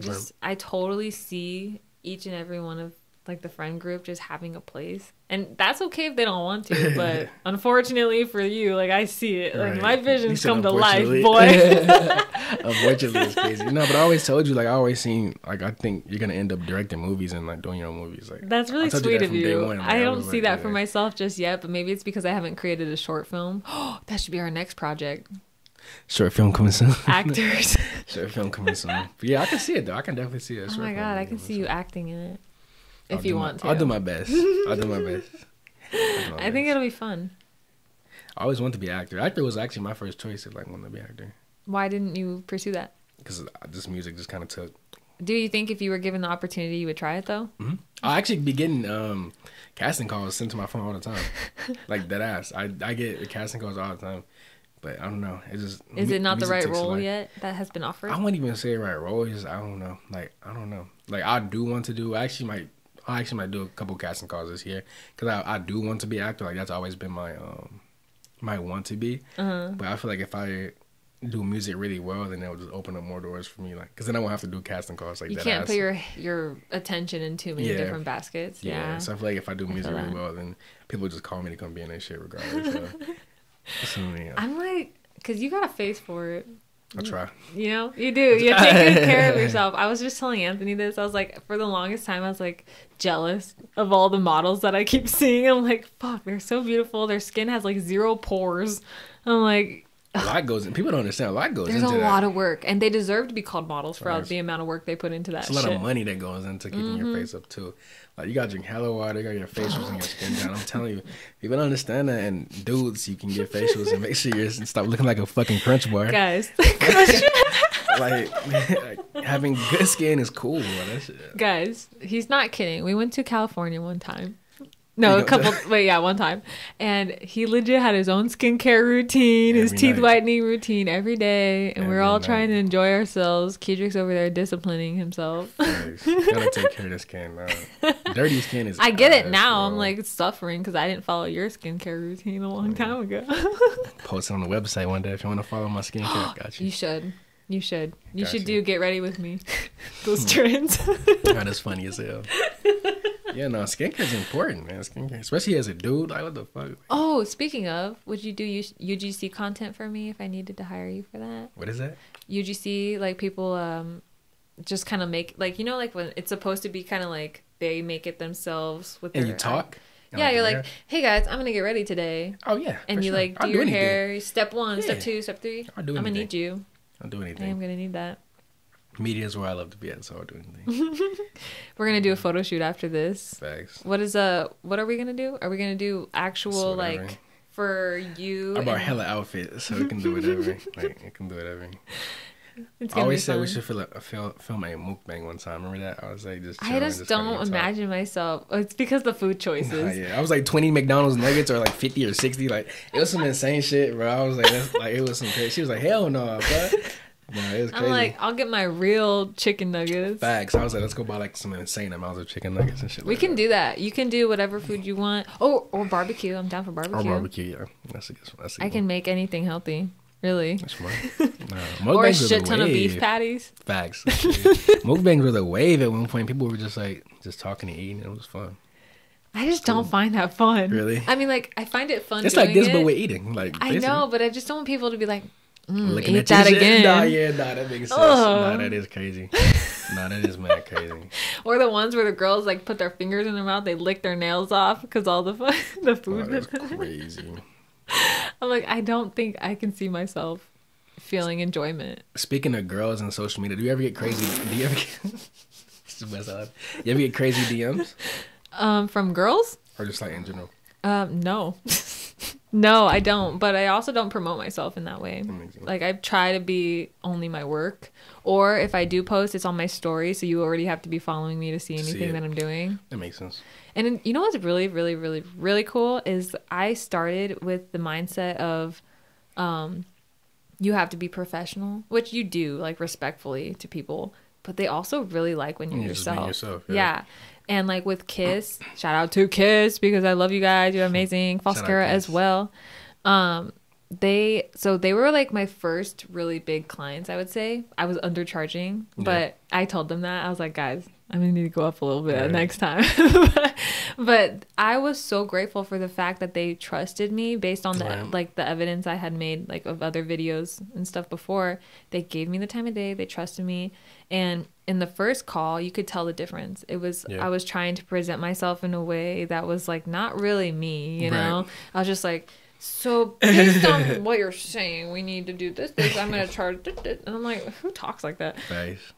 I totally see each and every one of, like, the friend group just having a place. And that's okay if they don't want to, but unfortunately for you, like, I see it. Like, my visions come to life, boy. Unfortunately, it's crazy. No, but I always told you, like, I always seen, like, I think you're going to end up directing movies and, like, doing your own movies. Like, that's really sweet of you. Like, I don't see that for myself just yet, but maybe it's because I haven't created a short film. That should be our next project. Short film coming soon. Actors. Short film coming soon. But yeah, I can see it, though. I can definitely see it. Oh my God, I can see you acting in it. If you want to. I'll do my best. I think it'll be fun. I always wanted to be an actor. Actor was actually my first choice of, like, wanting to be an actor. Why didn't you pursue that? Because this music just kind of took. Do you think if you were given the opportunity, you would try it, though? Mm-hmm. I actually be getting casting calls sent to my phone all the time. Like, dead ass. I get casting calls all the time. But I don't know. It's just. Is it not the right role yet that has been offered? I wouldn't even say right role. It's just, I don't know. Like, I don't know. Like, I do want to do. I actually might do a couple casting calls this year because I do want to be an actor. Like, that's always been my want to be. But I feel like if I do music really well, then it'll just open up more doors for me. Like, because then I won't have to do casting calls like that. You can't put your attention in too many different baskets. Yeah. So I feel like if I do music really well, then people just call me to come be in that shit regardless. So, yeah. I'm like, because you got a face for it. I'll try. You know, you do. You take good care of yourself. I was just telling Anthony this. I was like, for the longest time, I was like jealous of all the models that I keep seeing. I'm like, fuck, they're so beautiful. Their skin has like 0 pores. I'm like, a lot goes in. People don't understand. A lot goes There's into that. There's a lot of work, and they deserve to be called models for the amount of work they put into that. It's a lot of money that goes into keeping your face up too. Like, you gotta drink hella water, you gotta get facials and your skin down. I'm telling you, people don't understand that. And dudes, you can get facials and make sure you stop looking like a fucking crunch bar. Guys, like having good skin is cool, bro. That shit. Guys, he's not kidding. We went to California one time. No, one time. And he legit had his own skincare routine, his teeth whitening routine every day. And we're all trying to enjoy ourselves. Keedrick's over there disciplining himself. Nice. Gotta take care of the skin. Dirty skin is. I get it now. Bro. I'm like suffering because I didn't follow your skincare routine a long time ago. Post it on the website one day if you want to follow my skincare. Got you. You should. You should do Get Ready With Me. Those trends. That is funny as hell. Yeah, no, skincare is important, man. Skincare, especially as a dude. Like, what the fuck? Oh, speaking of, would you do UGC content for me if I needed to hire you for that? What is that? UGC, like, people just kind of make, like, you know, like when it's supposed to be kind of like they make it themselves with. And you talk. Yeah, you're like, hey guys, I'm gonna get ready today. Oh yeah. And you like do your hair. Step 1, step 2, step 3. I'll do anything. I'm gonna need you. I'll do anything. I am gonna need that. Media is where I love to be at, so I'll do anything. We're gonna do a photo shoot after this. Thanks. What are we gonna do? Are we gonna do actual like for you? I bought hella outfits, so we can do whatever. Like, it can do whatever. It's I gonna be always said fun. we should film a mukbang one time. Remember that? I was like, just I chilling, just kinda don't talk. imagine myself. It's because the food choices. Yeah, I was like 20 McDonald's nuggets or like 50 or 60. Like it was some insane shit, bro. I was like, that's like it was some crazy. She was like, hell no, bro. No, it was crazy. I'm like, I'll get my real chicken nuggets. Facts. I was like, let's go buy like some insane amounts of chicken nuggets and shit. We like can that. do that. You can do whatever food you want. Oh, or barbecue. I'm down for barbecue. Or barbecue, yeah. That's a good one. I can make anything healthy. Really. That's smart. Or a Mukbangs were shit the ton of beef wave. patties. Facts. Mukbangs were the wave at one point. People were just like, just talking and eating. It was fun. I just don't find that fun. Really? I mean, like, I find it fun. It's doing like this, it. but with eating. Like I basically. know, but I just don't want people to be like, Looking eat at that your shit. again. Nah, that makes sense. Ugh. Nah, that is crazy. Nah, that is mad crazy. Or the ones where the girls like put their fingers in their mouth, they lick their nails off because all the the Oh, food. that's crazy. I'm like, I don't think I can see myself feeling enjoyment. Speaking of girls and social media, do you ever get crazy? Do you ever get? This is messed up. You ever get crazy DMs From girls? or just like in general? No. No, I don't. But I also don't promote myself in that way. makes sense. Like I try to be only my work. Or if I do post, it's on my story. So you already have to be following me to see anything it. that I'm doing. That makes sense. And you know what's really, really, really, really cool is I started with the mindset of you have to be professional, which you do, like respectfully to people. But they also really like when you're You're just being yourself. yourself, yeah. Yeah. And like with Kiss, shout out to Kiss because I love you guys. You're amazing. Shout out Foskera Kiss. as well. They were like my first really big clients, I would say. I was undercharging, but I told them that. I was like, guys, I'm gonna need to go up a little bit Right. next time. But I was so grateful for the fact that they trusted me based on the Right. like the evidence I had made like of other videos and stuff before. They gave me the time of day, they trusted me. And in the first call, you could tell the difference. It was Yeah. I was trying to present myself in a way that was like not really me, you know? Right. I was just like, so based on what you're saying, we need to do this. I'm gonna charge this. And I'm like, who talks like that? Nice.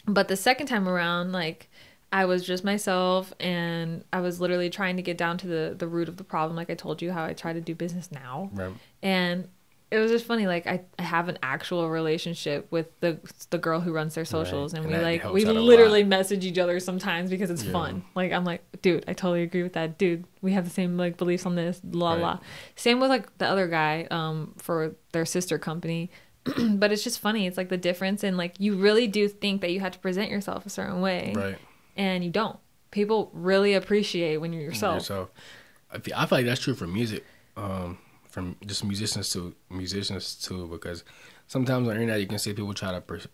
But the second time around, like I was just myself and I was literally trying to get down to the root of the problem. Like I told you how I try to do business now. Right. And it was just funny. Like I have an actual relationship with the girl who runs their socials. Right. And And we that like, helps we out a literally message each other sometimes because it's Yeah. fun. Like I'm like, dude, I totally agree with that. Dude, we have the same like beliefs on this, blah, Right. blah. Same with like the other guy, for their sister company. But it's just funny. It's like the difference in like, you really do think that you have to present yourself a certain way. Right. And you don't. People really appreciate when you're yourself. I feel like that's true for music, from just musicians too, because sometimes on the internet you can see people try to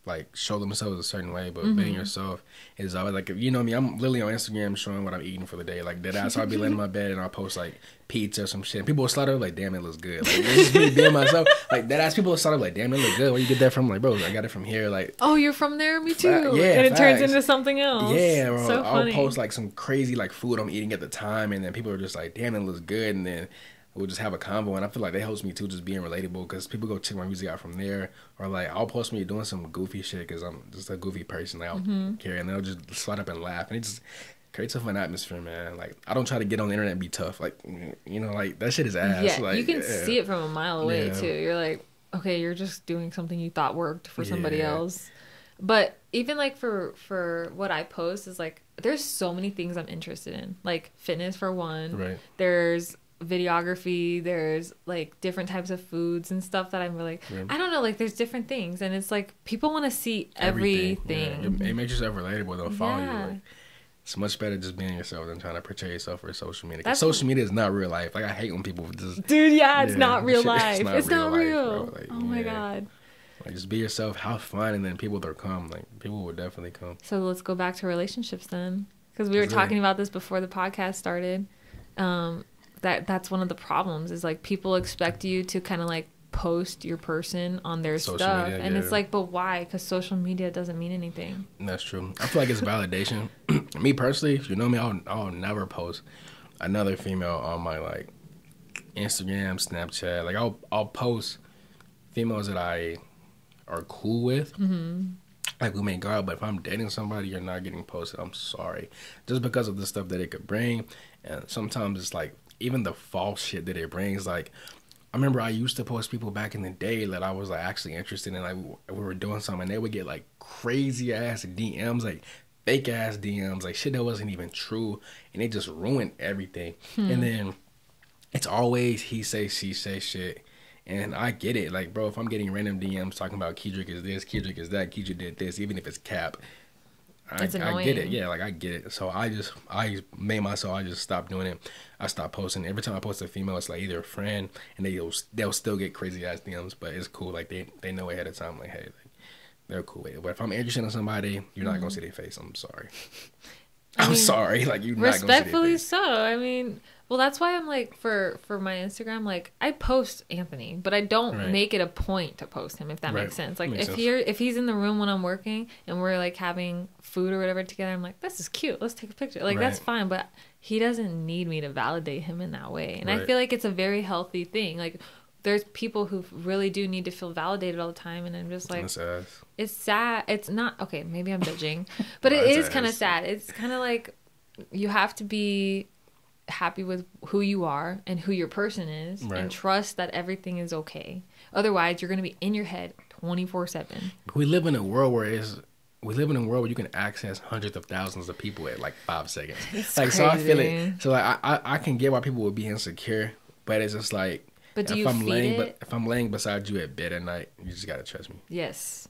like show themselves a certain way, but being yourself is always like, if you know me, I'm literally on Instagram showing what I'm eating for the day, like that. So I'll be laying in my bed and I'll post like pizza or some shit. And people will slide up like, damn, it looks good. Like this is me being myself. Like that ass people will slide up like, damn, it looks good. Where you get that from? Like, bro, I got it from here. Like, Oh, you're from there? Me too. Yeah, and it turns facts. into something else. yeah, bro. So I'll funny. post like some crazy like food I'm eating at the time, and then people are just like, damn, it looks good, and then we'll just have a convo, and I feel like that helps me too, just being relatable, because people go check my music out from there, or like I'll post me doing some goofy shit because I'm just a goofy person. Like I'll care, and they'll just slide up and laugh, and it just creates a fun atmosphere, man. Like I don't try to get on the internet and be tough, like, you know, like that shit is ass. Yeah, Like, you can yeah. see it from a mile away Yeah. too. You're like, okay, you're just doing something you thought worked for somebody Yeah. else. But even like for what I post is like, there's so many things I'm interested in, like fitness for one. Right. There's videography. There's like different types of foods and stuff that I'm really, Yeah. I don't know, like there's different things, and it's like people want to see everything. Yeah. It makes yourself relatable. They'll follow you. Yeah. Like, it's much better just being yourself than trying to portray yourself for social media. 'Cause That's- social media is not real life. Like I hate when people just Dude, yeah, it's Yeah, not real shit, life. It's not life, real. bro. Like, Oh my yeah. God. Like just be yourself, have fun, and then people will come. Like people will definitely come. So let's go back to relationships then, because we were Let's do it. talking about this before the podcast started. That's one of the problems is like people expect you to kind of like post your person on their Social stuff, media, and yeah. it's like, but why? Because social media doesn't mean anything. That's true. I feel like it's validation. Me personally, if you know me, I'll never post another female on my like Instagram, Snapchat. Like I'll post females that I are cool with. Like we may go out, but if I'm dating somebody, you're not getting posted. I'm sorry, just because of the stuff that it could bring, and sometimes it's like even the false shit that it brings. Like I remember I used to post people back in the day that I was like actually interested in, like we were doing something, and they would get like crazy ass DMs, like fake ass DMs, like shit that wasn't even true, and it just ruined everything. And then it's always he say she say shit, and I get it. Like, bro, if I'm getting random DMs talking about Keedrick is this, Keedrick is that, Keedrick did this, even if it's cap, I get it. Yeah, like I get it. So I just stopped doing it. I stopped posting. Every time I post a female, it's like either a friend, and they'll still get crazy ass DMs, but it's cool. Like they know ahead of time. Like, hey, like, they're cool with it. But if I'm interested in somebody, you're not gonna see their face. I'm sorry. I'm sorry. Like, you're not gonna see their respectfully face. so. I mean, well, that's why I'm like, for my Instagram, like I post Anthony, but I don't make it a point to post him, if that makes sense. Like if he's in the room when I'm working and we're like having food or whatever together, I'm like, this is cute, let's take a picture. Like that's fine, but he doesn't need me to validate him in that way. And I feel like it's a very healthy thing. Like there's people who really do need to feel validated all the time, and I'm just like, it's sad. It's not okay, maybe I'm judging, but it is kind of sad. It's kind of like you have to be happy with who you are and who your person is, and trust that everything is okay. Otherwise you're going to be in your head 24/7. We live in a world where you can access hundreds of thousands of people at like 5 seconds. It's like crazy. So I feel it. So like I can get why people would be insecure, but it's just like, but do you feed it? If I'm laying beside you at bed at night, you just gotta trust me. Yes.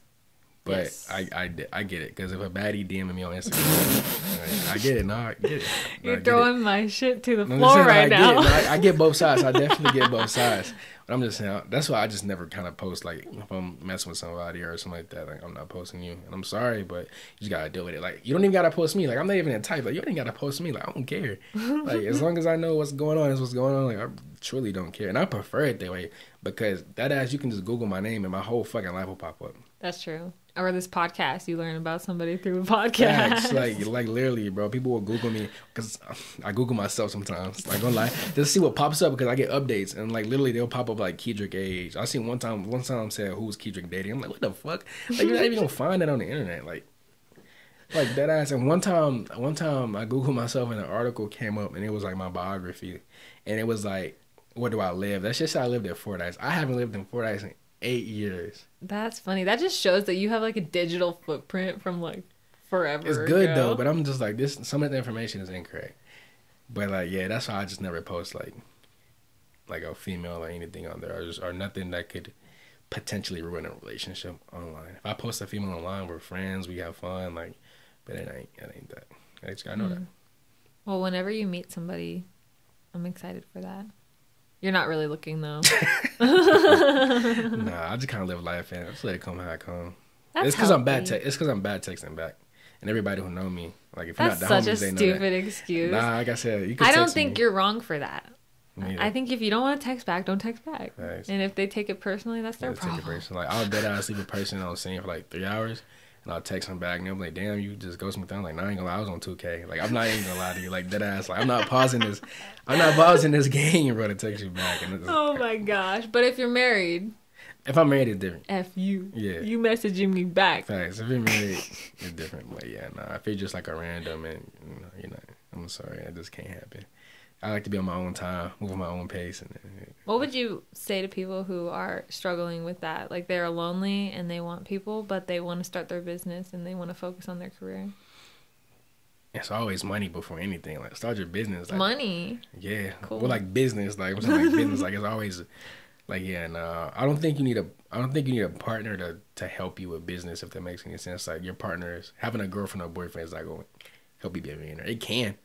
But yes. I get it, because if a baddie DMing me on Instagram, I get it. No, I get it. You're throwing my shit to the floor right now. I get both sides. I definitely get both sides. But I'm just saying, that's why I just never kind of post, like, if I'm messing with somebody or something like that, like, I'm not posting you. And I'm sorry, but you just gotta deal with it. Like, you don't even gotta post me. Like, I'm not even that type. Like, you don't even gotta post me. Like, I don't care. Like, as long as I know what's going on is what's going on. Like, I truly don't care. And I prefer it that way, because that ass, you can just Google my name and my whole fucking life will pop up. That's true. Or this podcast, you learn about somebody through a podcast. Facts. Like literally, bro. People will Google me, because I Google myself sometimes. Like, gonna lie, just to see what pops up, because I get updates, and like literally they'll pop up like Keedrick age. I seen one time said, who's Keedrick dating? I'm like, what the fuck? Like, you're not even gonna find it on the internet. Like that ass. And one time I Googled myself and an article came up, and it was like my biography, and it was like, where do I live? That's just how I lived at Fordyce. I haven't lived in Fordyce in 8 years. That's funny. That just shows that you have like a digital footprint from like forever. It's good though, but I'm just like, this. Some of the information is incorrect. But like, yeah, that's why I just never post like a female or anything on there, or nothing that could potentially ruin a relationship online. If I post a female online, we're friends, we have fun, like, but it ain't that. I just gotta know that. Well, whenever you meet somebody, I'm excited for that. You're not really looking though. Nah, I just kind of live life and just let it come how it come. It's because I'm bad. It's because I'm bad texting back, and everybody who know me, like, if you're not the homies, they know that. That's such a stupid excuse. Nah, like I said, you can. I don't think you're wrong for that. I think if you don't want to text back, don't text back. Nice. And if they take it personally, that's their problem. Take it personally. Like, I'll bet I'll sleep a person on scene for like 3 hours. And I'll text them back, and they'll be like, damn, you just ghosted me down. Like, nah, I ain't gonna lie, I was on 2K. Like, I'm not even gonna lie to you. Like, dead ass. Like, I'm not pausing this game, bro, to text you back. And oh my gosh. But if you're married. If I'm married, it's different. F you. Yeah. You messaging me back. Thanks. If you're married, it's different. But yeah, nah. If you're just like a random, and you know, I'm sorry, that just can't happen. I like to be on my own time, move at my own pace. What would you say to people who are struggling with that? Like, they're lonely and they want people, but they want to start their business and they want to focus on their career. It's always money before anything. Like, start your business. Like, money? Yeah. Cool. Well, like business. Like, business. Like, it's always like, yeah. No, I don't think you need a partner to help you with business, if that makes any sense. Like, your partner is having a girlfriend or boyfriend is not going to help you be a millionaire. It can,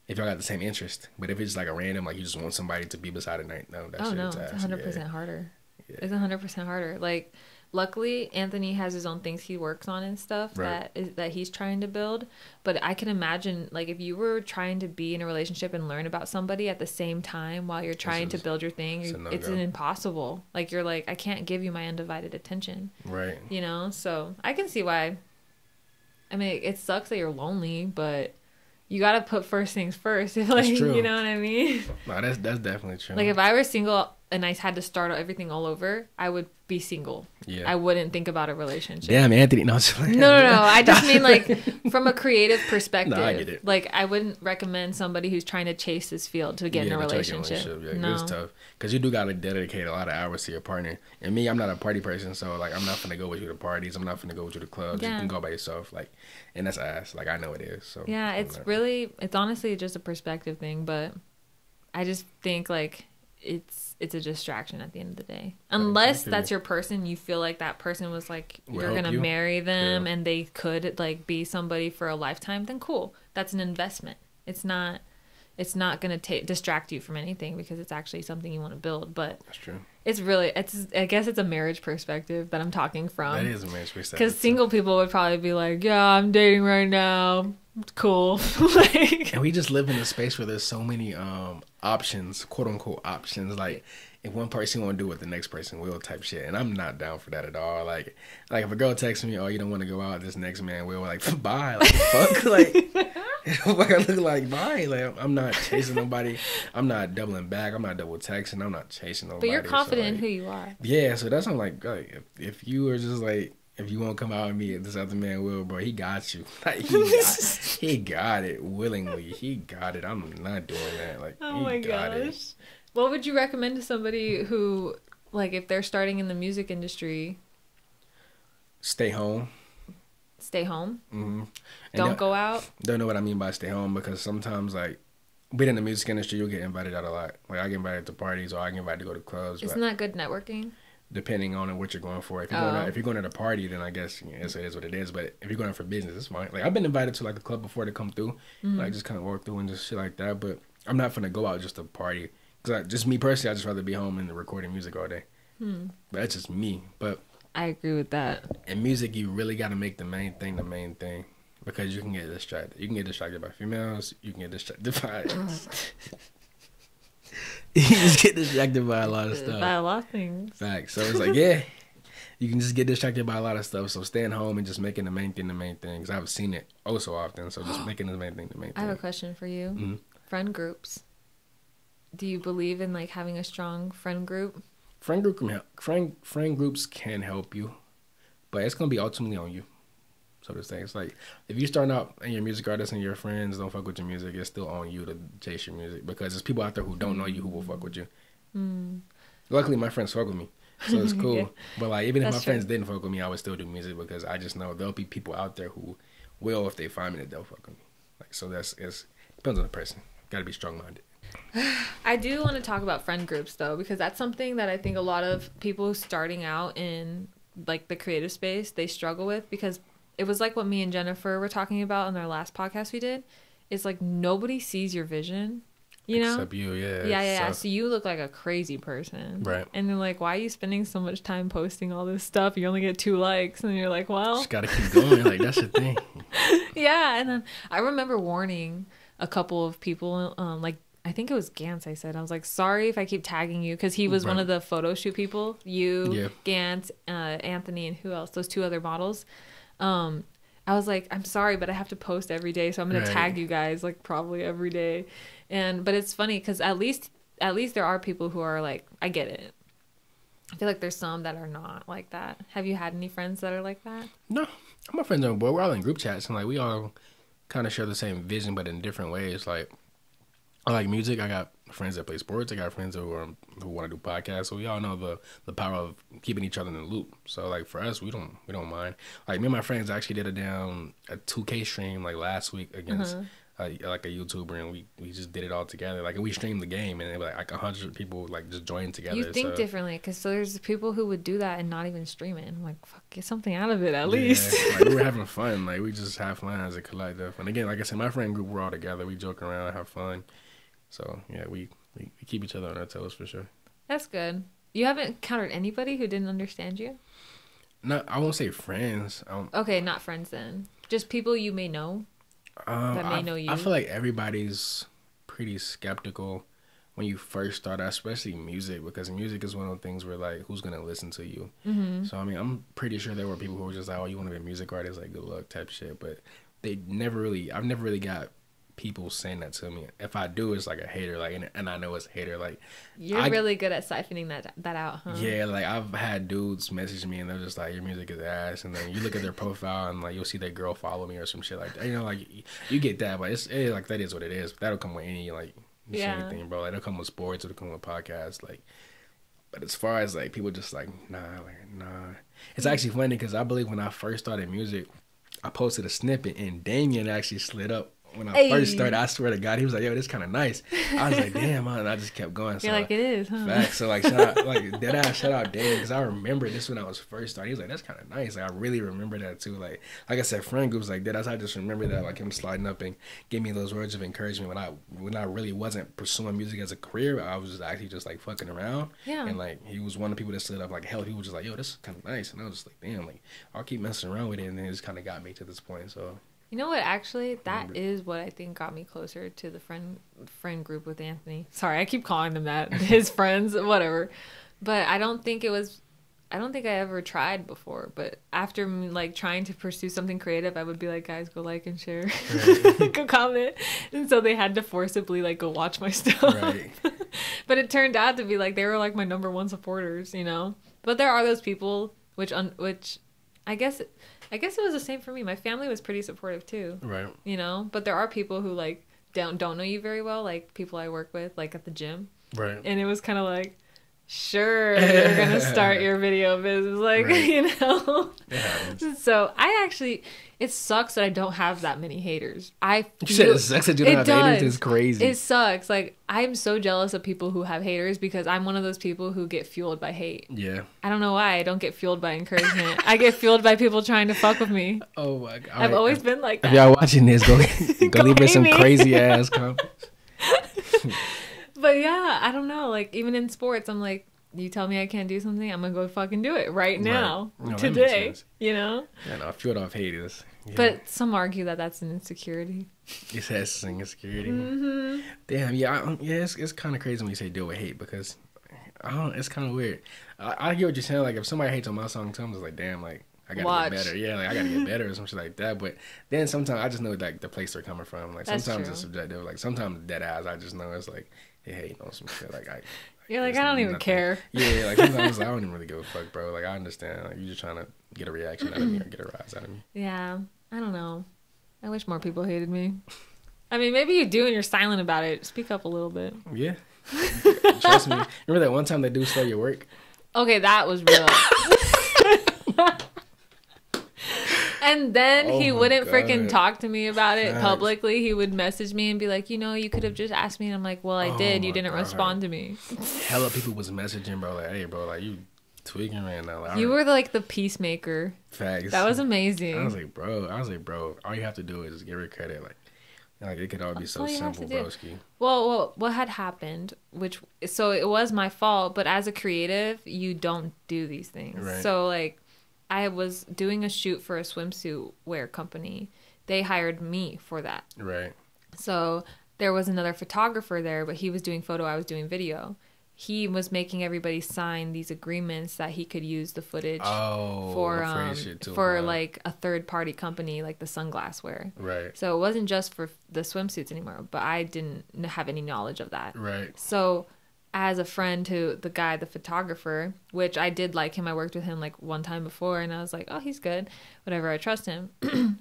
if y'all got the same interest. But if it's like a random, like, you just want somebody to be beside at night, no, that's it's 100% harder. Yeah. It's 100% harder. Like, luckily, Anthony has his own things he works on and stuff that he's trying to build. But I can imagine, like, if you were trying to be in a relationship and learn about somebody at the same time while you're trying to build your thing, it's an impossible. Like, you're like, I can't give you my undivided attention. Right. You know? So I can see why. I mean, it sucks that you're lonely, but you gotta put first things first. If, like, that's true. You know what I mean? No, that's definitely true. Like, if I were single and I had to start everything all over, I would be single. Yeah. I wouldn't think about a relationship. Damn, Anthony. No, no. I just mean like from a creative perspective. No, I get it. Like I wouldn't recommend somebody who's trying to chase this field to get in a relationship. Yeah, no. it's tough because you do gotta dedicate a lot of hours to your partner. And me, I'm not a party person, so like I'm not gonna go with you to parties. I'm not gonna go with you to clubs. Yeah. You can go by yourself, like, and that's ass. Like I know it is. So yeah, it's honestly just a perspective thing, but I just think like it's a distraction at the end of the day. Unless that's your person, you feel like that person was like you're gonna marry them and they could like be somebody for a lifetime, then cool. That's an investment. It's not gonna distract you from anything because it's actually something you want to build. But that's true. I guess it's a marriage perspective that I'm talking from. That is a marriage perspective. Because single people would probably be like, yeah, I'm dating right now. Cool. Like, and we just live in a space where there's so many options, quote unquote options. Like if one person won't do what the next person will, type shit. And I'm not down for that at all. Like if a girl texts me, oh, you don't want to go out, this next man will, like, bye. Like fuck, like what I look like, bye. Like I'm not chasing nobody. I'm not doubling back. I'm not double texting. I'm not chasing nobody. But you're confident so, in who you are. Yeah, so that's what I'm like if you are just like, if you won't come out with me, this other man will, bro. He got you. Like he got it willingly. He got it. I'm not doing that. Like, oh my gosh. What would you recommend to somebody who, like, if they're starting in the music industry? Stay home. Stay home. Mm-hmm. Don't go out. Don't know what I mean by stay home, because sometimes like being in the music industry, you'll get invited out a lot. Like I get invited to parties, or I get invited to go to clubs. Isn't that good networking? Depending on what you're going for. If you're going to a party, then I guess it is what it is. But if you're going for business, it's fine. Like I've been invited to like the club before to come through, like just kind of walk through and just shit like that. But I'm not finna go out just to party. Cause just me personally, I just rather be home and recording music all day. But that's just me. But I agree with that. In music, you really got to make the main thing, because you can get distracted. You can get distracted by females. You can get distracted by. You just get distracted by a lot of stuff. By a lot of things. Facts. So it's like, yeah, you can just get distracted by a lot of stuff. So staying home and just making the main thing the main thing. Because I've seen it oh so often. So just making the main thing the main thing. I have a question for you. Mm-hmm. Friend groups. Do you believe in like having a strong friend group? Friend groups can help you, but it's gonna be ultimately on you. So to say, it's like if you start out and your music artist and your friends don't fuck with your music, it's still on you to chase your music, because there's people out there who don't know you who will fuck with you. Luckily, my friends fuck with me, so it's cool. Yeah. But like even if my friends didn't fuck with me, I would still do music, because I just know there'll be people out there who will, if they find me, that they'll fuck with me. Like so, it depends on the person. Got to be strong minded. I do want to talk about friend groups though, because that's something that I think a lot of people starting out in like the creative space, they struggle with, because it was like what me and Jennifer were talking about in our last podcast we did. It's like nobody sees your vision, you know? Except you, yeah. Yeah. So you look like a crazy person. Right. And they're like, why are you spending so much time posting all this stuff? You only get 2 likes. And you're like, well. Just got to keep going. Like, that's the thing. Yeah. And then I remember warning a couple of people, like, I think it was Gantz. I said, I was like, sorry if I keep tagging you, because he was one of the photo shoot people. You, Gantz, Anthony, and who else? Those 2 other models. I was like, I'm sorry, but I have to post every day, so I'm gonna tag you guys like probably every day. But it's funny because at least there are people who are like, I get it. I feel like there's some that are not like that. Have you had any friends that are like that? No, my friends are, boy, we're all in group chats, and like we all kind of share the same vision, but in different ways. Like I like music. I got friends that play sports. I got friends who want to do podcasts. So we all know the power of keeping each other in the loop. So like for us, we don't mind. Like me and my friends actually did a 2K stream like last week against like a YouTuber, and we just did it all together. Like we streamed the game, and it was like 100 people like just joined together. You think differently, because there's people who would do that and not even stream it. I'm like, fuck, get something out of it at least. Like we were having fun. Like we just have fun as a collective. And again, like I said, my friend group, we're all together. We joke around, have fun. So yeah, we keep each other on our toes for sure. That's good. You haven't encountered anybody who didn't understand you? No, I won't say friends. Okay, not friends then. Just people you may know that may know you. I feel like everybody's pretty skeptical when you first start out, especially music, because music is one of the things where like, who's gonna listen to you? Mm-hmm. So I mean, I'm pretty sure there were people who were just like, oh, you want to be a music artist? Like, good luck type shit. But I've never really got people saying that to me. If I do, it's like a hater, like, and I know it's a hater. Like, You're really good at siphoning that out, huh? Yeah, like I've had dudes message me and they're just like, your music is ass, and then you look at their profile and like you'll see their girl follow me or some shit like that. You know, like you get that, but it's like that is what it is. That'll come with any like anything, bro. Like, it'll come with sports, it'll come with podcasts, like. But as far as like people just like nah. It's actually funny because I believe when I first started music, I posted a snippet and Damien actually slid up. When I first started, I swear to God, he was like, "Yo, this kind of nice." I was like, "Damn, man!" And I just kept going. You're like, "It is, huh?" Facts. So like, shout out Damien, because I remember this when I was first starting. He was like, "That's kind of nice." Like, I really remember that too. Like I said, friend groups like that. I just remember that, like him sliding up and giving me those words of encouragement when I really wasn't pursuing music as a career. I was just actually just like fucking around. Yeah. And like he was one of the people that slid up. Like hell, people were just like, "Yo, this is kind of nice," and I was just like, "Damn!" Like I'll keep messing around with it, and then it just kind of got me to this point. So. You know what? Actually, that is what I think got me closer to the friend group with Anthony. Sorry, I keep calling them that. His friends, whatever. But I don't think I ever tried before. But after like trying to pursue something creative, I would be like, guys, go like and share, right. Go comment. And so they had to forcibly like go watch my stuff. Right. But it turned out to be like they were like my number one supporters, you know. But there are those people which I guess it was the same for me. My family was pretty supportive too. Right. You know, but there are people who like don't know you very well, like people I work with, like at the gym. Right. And it was kind of like, sure, you're gonna start your video business, like right. You know. Yeah. So it sucks that I don't have that many haters. You said it sucks that you don't have haters. It's crazy. It sucks. Like I'm so jealous of people who have haters because I'm one of those people who get fueled by hate. Yeah. I don't know why I don't get fueled by encouragement. I get fueled by people trying to fuck with me. Oh my God. I've always been like that. If y'all watching this, go leave me some crazy ass comments. But yeah, I don't know. Like even in sports, I'm like, you tell me I can't do something, I'm gonna go fucking do it right now, right. No, today. You know? Yeah, no, fueled off haters. Yeah. But some argue that that's an insecurity. It has an insecurity. Mm-hmm. Damn, yeah, it's kind of crazy when you say deal with hate because it's kind of weird. I hear what you're saying. Like if somebody hates on my song, too, I'm just like, damn, like I gotta get better. Yeah, like I gotta get better or some shit like that. But then sometimes I just know like the place they're coming from. Like that's sometimes true. It's subjective. Like sometimes dead ass, I just know it's like they hating on some shit. Like you're like I don't even care. Yeah, like sometimes I don't even really give a fuck, bro. Like I understand. Like you're just trying to get a reaction out of me or get a rise out of me. Yeah, I don't know. I wish more people hated me. I mean, maybe you do and you're silent about it. Speak up a little bit. Yeah. Trust me. Remember that one time they do stole your work? Okay, that was real. And then he wouldn't freaking talk to me about it publicly. He would message me and be like, you know, you could have just asked me. And I'm like, well, I did. You didn't respond to me. Hella people was messaging, bro. Like, hey, bro, like, you tweaking right now. Like, you were like the peacemaker. Facts. That was amazing. I was like, bro, all you have to do is just give her credit. Like it could all be so simple, broski. Well, what had happened, so it was my fault, but as a creative, you don't do these things. Right. So, like, I was doing a shoot for a swimsuit wear company. They hired me for that. Right. So there was another photographer there, but he was doing photo, I was doing video. He was making everybody sign these agreements that he could use the footage for like a third party company, like the sunglass wear. Right. So it wasn't just for the swimsuits anymore, but I didn't have any knowledge of that. Right. So as a friend to the guy, the photographer, which I did like him, I worked with him like one time before, and I was like, oh, he's good, whatever, I trust him.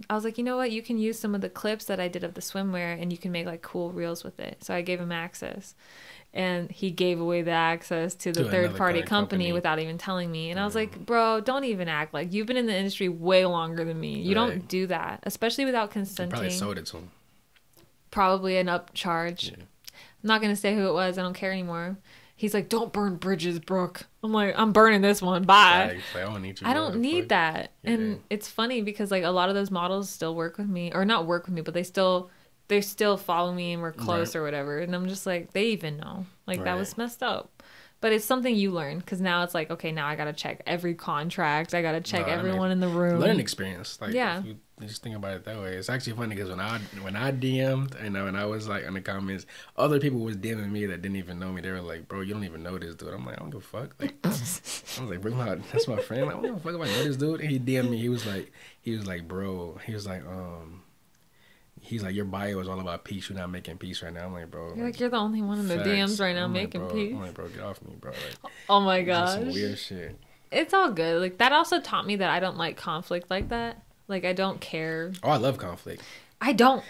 I was like, you know what, you can use some of the clips that I did of the swimwear and you can make like cool reels with it. So I gave him access. And he gave away the access to the third-party company without even telling me. And I was like, bro, don't even act like you've been in the industry way longer than me. You don't do that, especially without consenting. You probably sold it to him. Probably an upcharge. Yeah. I'm not going to say who it was. I don't care anymore. He's like, don't burn bridges, Brooke. I'm like, I'm burning this one. Bye. I don't need that. Yeah. And it's funny because like a lot of those models still work with me. Or not work with me, but they still follow me and we're close or whatever. And I'm just like, they even know. Like, that was messed up. But it's something you learn because now it's like, okay, now I got to check every contract. I got to check everyone in the room. Learning experience. Like, yeah. If you just think about it that way. It's actually funny because when I DM'd and when I was like in the comments, other people was DMing me that didn't even know me. They were like, bro, you don't even know this dude. I'm like, I don't give a fuck. Like, I was like, bro, that's my friend. Like, I don't give a fuck if I know this dude. And he DM'd me. He was like, bro, he was like, He's like, your bio is all about peace. You're not making peace right now. I'm like, bro. You're like, you're the only one in the facts. DMs right now I'm like, making bro, peace. I'm like, bro, get off me, bro. Like, Oh my just gosh. some weird shit. It's all good. Like, that also taught me that I don't like conflict like that. Like, I don't care. Oh, I love conflict. I don't.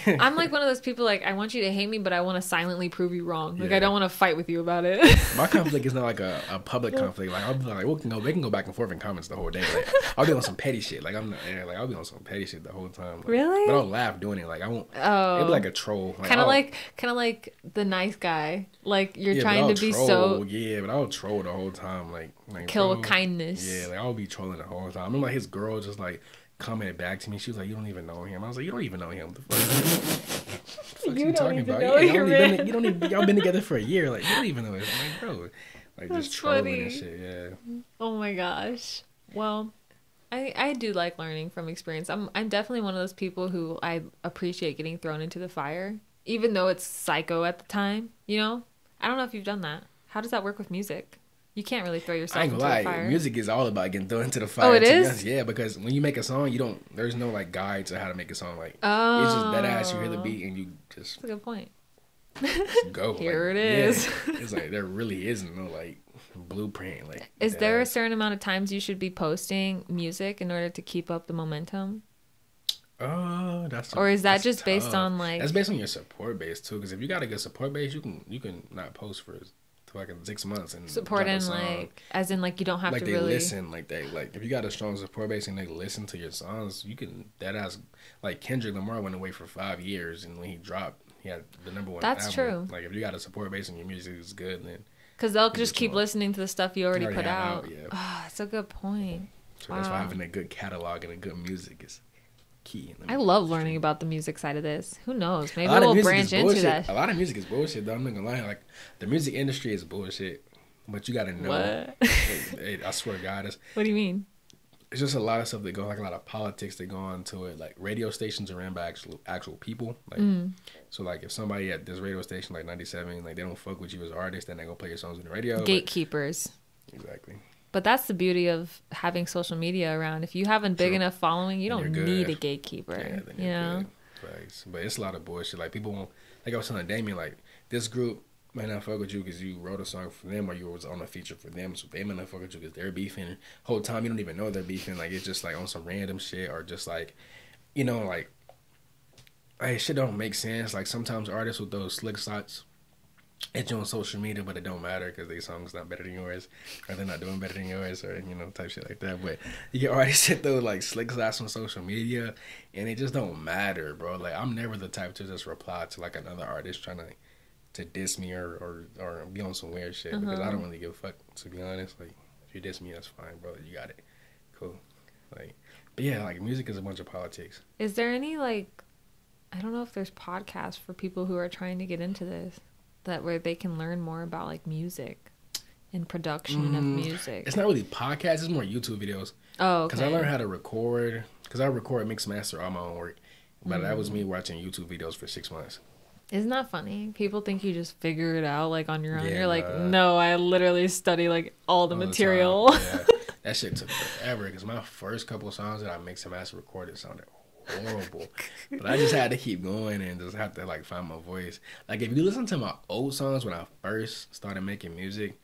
I'm like one of those people, like, I want you to hate me, but I want to silently prove you wrong. Like, Yeah. I don't want to fight with you about it. My conflict is not like a public conflict. Like, I'll be like, they can go back and forth in comments the whole day. Like, I'll be on some petty shit. Like, I'll be on some petty shit the whole time. Like, Really? But I'll laugh doing it. Like, I won't. Oh. It'll be like a troll. Like, kind of like the nice guy. Like, you're yeah, trying but to be troll. so Yeah, but I'll troll the whole time. Like kill bro, with kindness. Yeah, like I'll be trolling the whole time. I remember like his girl just like commented back to me. She was like, "You don't even know him." I was like, "You don't even know him." The fuck You you don't talking even about? know Yeah, your man. y'all been together for a year. Like, you don't even know him. I'm like, bro, like That's just trolling funny. and shit. Yeah. Oh my gosh. Well, I do like learning from experience. I'm definitely one of those people who I appreciate getting thrown into the fire, even though it's psycho at the time. You know, I don't know if you've done that. How does that work with music? You can't really throw I yourself ain't into gonna the lie. fire. Music is all about getting thrown into the fire. Oh, it to be is? honest. Yeah, because when you make a song, there's no like guides on how to make a song. Like, it's just that ass. You hear the beat and you just That's a good point. go. Here like, it is. Yeah. It's like there really isn't no like blueprint. Like, Is that there a ass. certain amount of times you should be posting music in order to keep up the momentum? Oh, Or is that that's just based tough. on, like- That's based on your support base too. Because if you got a good support base, you can not post for like 6 months and Support drop a in, song. like, as in, like, you don't have Like to they really... listen, like if you got a strong support base and they listen to your songs, you can like Kendrick Lamar went away for 5 years, and when he dropped, he had the #1 That's album. true. Like if you got a support base and your music is good, then Because they'll You just just keep won't. listening to the stuff you already put have out. yeah. Ah, that's a good point. So that's why Wow. having a good catalog and a good music is key. In the I love industry. learning about the music side of this. Who knows? Maybe A lot of we'll music branch is into bullshit. that. A lot of music is bullshit, though. I'm not gonna lie. Like the music industry is bullshit, but you gotta know. What? I swear to God, What do you mean? it's just a lot of stuff that go, like a lot of politics that go on to it. Like radio stations are ran by actual people. Like so, like if somebody at this radio station like 97, like they don't fuck with you as an artist, then they gonna play your songs on the radio. Gatekeepers. Exactly. But that's the beauty of having social media around. If you have a big True. enough following, you Then don't you're need good. a gatekeeper. Yeah, then you you're know? good. Right. But it's a lot of bullshit. Like people won't. Like I was telling Damien, like this group might not fuck with you because you wrote a song for them or you was on a feature for them, so they might not fuck with you because they're beefing. Whole time you don't even know they're beefing. Like it's just like on some random shit or just like, you know, like shit don't make sense. Like sometimes artists with those slick shots at you on social media, but it don't matter because their song's not better than yours, or they're not doing better than yours, or you know, type shit like that. But you get artists hit those like slick shots on social media, and it just don't matter, bro. Like I'm never the type to just reply to like another artist trying to diss me or be on some weird shit because I don't really give a fuck, to be honest. Like if you diss me, that's fine, bro. You got it, cool. Like, but yeah, like music is a bunch of politics. Is there any, like, I don't know if there's podcasts for people who are trying to get into this, that where they can learn more about, like, music and production of music? It's not really podcasts, it's more YouTube videos. Oh, okay. Because I learned how to record, because I record, mix, master all my own work. But that was me watching YouTube videos for 6 months. Isn't that funny? People think you just figure it out, like, on your own. Yeah, You're like, nah. no, I literally study, like, all the All the material. time. Yeah. That shit took forever because my first couple of songs that I mixed and master recorded sounded horrible. But I just had to keep going and just have to like find my voice. Like if you listen to my old songs when I first started making music,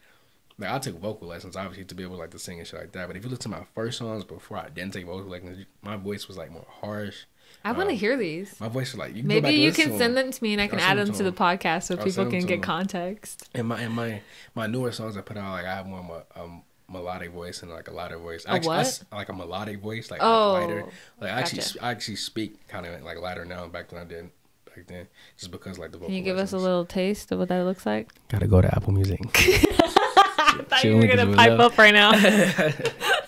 like I took vocal lessons obviously to be able like to sing and shit like that. But if you listen to my first songs before I didn't take vocal lessons, my voice was like more harsh. I want to hear these. My voice was like you can go Maybe back and you listen can to send them. them to me and I can I'll add send them them to the to podcast so I'll people send them can to get them. context. And my newer songs I put out, like I have one melodic voice and like a lighter voice. A what? Like a melodic voice, like Oh, lighter. Like gotcha. I actually speak kind of like lighter now back than I did back then, just because like the vocal. Can you give us a lessons. little taste of what that looks like? Gotta go to Apple Music. I thought you were going to pipe up right now.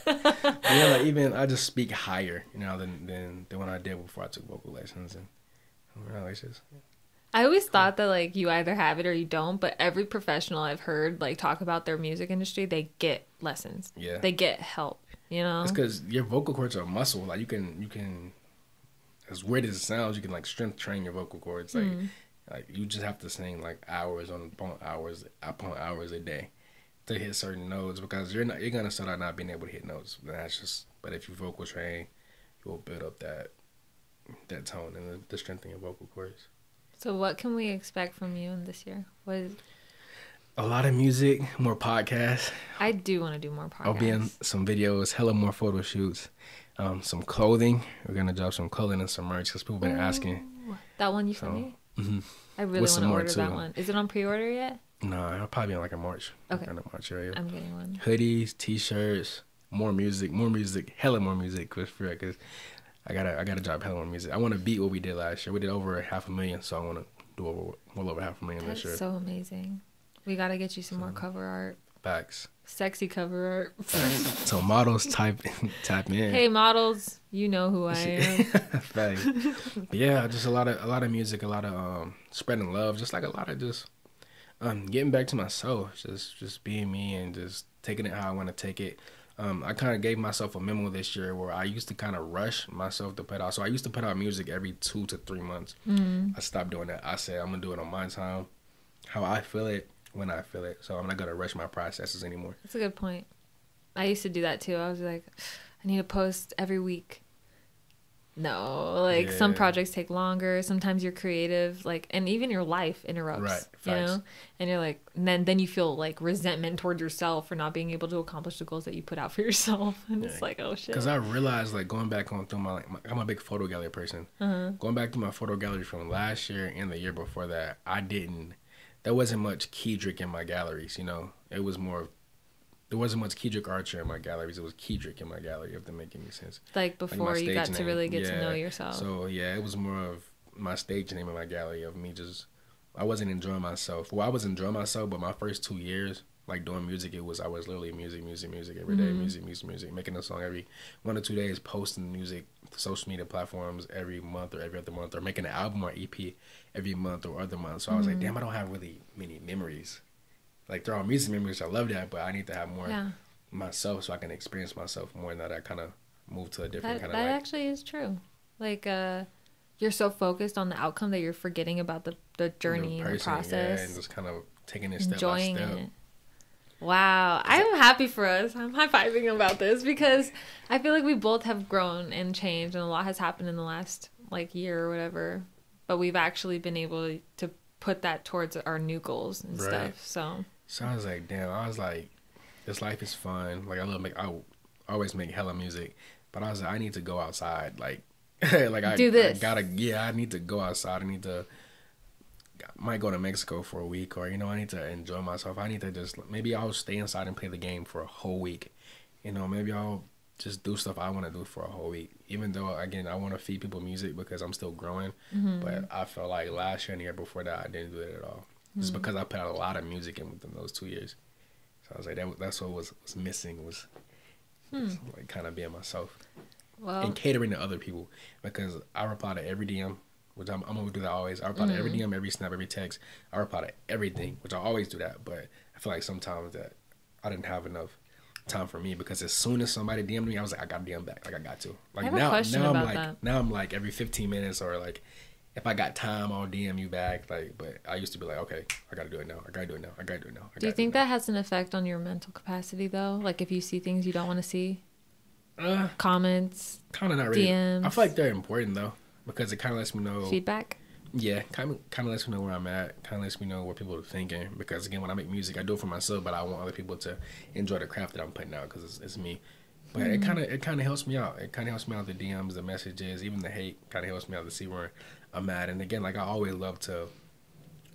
Yeah, like even I just speak higher, you know, than when I did before I took vocal lessons, and you know, it's just. I always thought that, like, you either have it or you don't, but every professional I've heard, like, talk about their music industry, they get lessons. Yeah. They get help, you know? It's because your vocal cords are a muscle. Like you can, as weird as it sounds, you can like strength train your vocal cords. Like you just have to sing like hours upon hours a day to hit certain notes because you're gonna start out not being able to hit notes. That's just. But if you vocal train, you'll build up that tone and the strength in your vocal cords. So what can we expect from you in this year? What is? A lot of music, more podcasts. I do want to do more podcasts. I'll be in some videos, hella more photo shoots, some clothing. We're gonna drop some clothing and some merch because people been asking. That one you sent me? Mm-hmm. I really want to order that one. Is it on pre-order yet? No, it'll probably be in like a March. Okay. Kind of March area. I'm getting one. Hoodies, t-shirts, more music, hella more music. Cause I gotta drop hella more music. I want to beat what we did last year. We did over 500,000, so I want to do well over 500,000 this year. That's so amazing. We gotta get you some more cover art. Facts. Sexy cover art. So models tap in. Hey models, you know who I am. Facts. But yeah, just a lot of music, a lot of spreading love, just like a lot of just getting back to myself, just being me and just taking it how I want to take it. I kind of gave myself a memo this year where I used to kind of rush myself to put out. So I used to put out music every 2 to 3 months. I stopped doing that. I said I'm gonna do it on my time, how I feel it, when I feel it. So I'm not gonna rush my processes anymore. That's a good point. I used to do that too. I was like, I need to post every week. No, like some projects take longer. Sometimes you're creative, like, and even your life interrupts. Right, you know, and you're like, and then you feel like resentment toward yourself for not being able to accomplish the goals that you put out for yourself, and it's like, oh shit. Because I realized, like, going back on through I'm a big photo gallery person. Going back to my photo gallery from last year and the year before that, there wasn't much Keedrick in my galleries. You know, it was more. There wasn't much Keedrick Archer in my galleries. It was Keedrick in my gallery, if that makes any sense. Like before you got to really get to know yourself. So, yeah, it was more of my stage name in my gallery of me just, I wasn't enjoying myself. Well, I was enjoying myself, but my first 2 years, like doing music, I was literally music every day, music, making a song every 1 or 2 days, posting music to social media platforms every month or every other month, or making an album or EP every month or other month. So I was like, damn, I don't have really many memories. Like, they're all music memories. I love that, but I need to have more myself so I can experience myself more. And that I kind of move to a different kind of. That actually is true. Like, you're so focused on the outcome that you're forgetting about the journey and the process. Yeah, and just kind of taking it step by step. It. Wow, I'm happy for us. I'm high-fiving about this because I feel like we both have grown and changed, and a lot has happened in the last like year or whatever. But we've actually been able to put that towards our new goals and stuff. So I was like, damn. I was like, this life is fun. Like, I always make hella music, but I was like, I need to go outside. Like, I need to go outside. Might go to Mexico for a week, or, you know, I need to enjoy myself. I need to maybe I'll stay inside and play the game for a whole week. You know, maybe I'll just do stuff I want to do for a whole week. Even though, again, I want to feed people music because I'm still growing. But I felt like last year and the year before that, I didn't do it at all. Just because I put out a lot of music in within those 2 years. So I was like, that's what was missing was like kind of being myself. Well, and catering to other people, because I reply to every DM, which I'm going to do that always. I reply to every DM, every snap, every text. I reply to everything, which I always do that. But I feel like sometimes that I didn't have enough time for me, because as soon as somebody DM'd me, I was like, I got to DM back. Like, I got to. Like, I have a question about that. Now I'm like every 15 minutes, or like, if I got time, I'll DM you back. Like, but I used to be like, okay, I gotta do it now. Do you think that has an effect on your mental capacity though? Like, if you see things you don't want to see, comments, kind of not really. DMs. I feel like they're important though, because it kind of lets me know feedback. Yeah, kind of lets me know where I'm at. Kind of lets me know what people are thinking. Because again, when I make music, I do it for myself, but I want other people to enjoy the craft that I'm putting out, because it's me. But it kind of helps me out. It kind of helps me out, the DMs, the messages, even the hate. Kind of helps me out to see where I'm at. And again, like, I always love to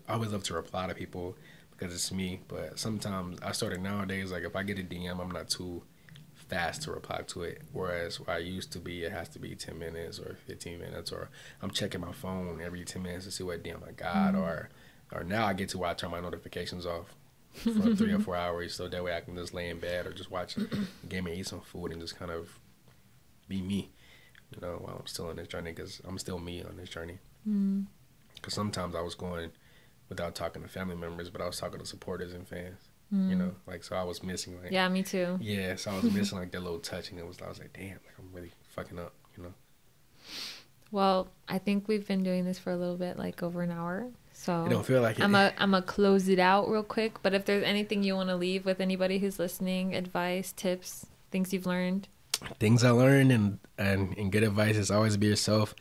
reply to people because it's me. But sometimes I started nowadays, like, if I get a DM, I'm not too fast to reply to it. Whereas where I used to be, it has to be 10 minutes or 15 minutes, or I'm checking my phone every 10 minutes to see what DM I got, or now I get to where I turn my notifications off for 3 or 4 hours, so that way I can just lay in bed or just watch a game and eat some food and just kind of be me, you know, while I'm still on this journey, because I'm still me on this journey. Because sometimes I was going without talking to family members, but I was talking to supporters and fans, you know, like, so I was missing, like, yeah, me too. Yeah, so I was missing like that little touch, and I was like, damn, like, I'm really fucking up, you know. Well, I think we've been doing this for a little bit, like over an hour. So it don't feel like it. I'm gonna close it out real quick. But if there's anything you want to leave with anybody who's listening, advice, tips, things you've learned. Things I learned and good advice is always be yourself.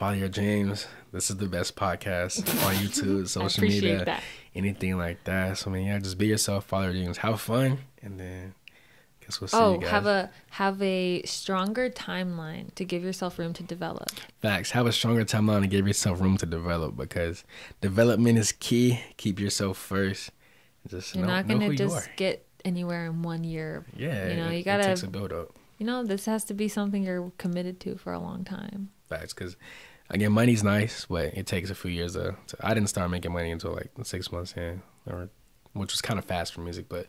follow your dreams. This is the best podcast on YouTube, social media, that. anything like that. So I mean, yeah, just be yourself, follow your dreams, have fun, and then guess we'll see you guys. Have a stronger timeline to give yourself room to develop. Facts. Have a stronger timeline to give yourself room to develop, because development is key. Keep yourself first. Just You're not gonna just get anywhere in 1 year. Yeah, you know, you it gotta takes a build up. You know, this has to be something you're committed to for a long time. Facts, because again, money's nice, but it takes a few years I didn't start making money until like 6 months in, which was kind of fast for music, but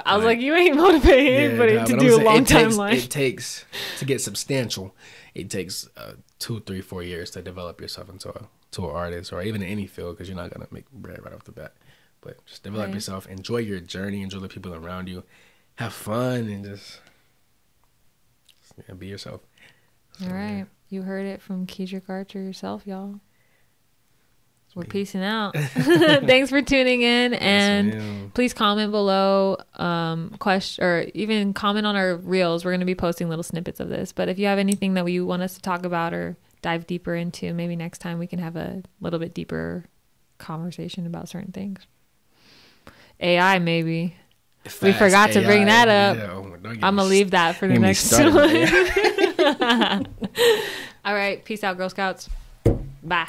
I was like, you ain't motivating anybody to do a long timeline. It takes to get substantial. It takes 2, 3, 4 years to develop yourself into an artist, or even in any field, because you're not gonna make bread right off the bat. But just develop yourself, enjoy your journey, enjoy the people around you, have fun, and just be yourself. So, all right, you heard it from Keedrick Archer yourself, y'all. We're peacing out. Thanks for tuning in, and please comment below, or even comment on our reels. We're going to be posting little snippets of this. But if you have anything that you want us to talk about or dive deeper into, maybe next time we can have a little bit deeper conversation about certain things. AI, maybe. Fast, we forgot to bring that up. Yeah, I'm gonna leave that for the next one. All right, peace out, Girl Scouts. Bye.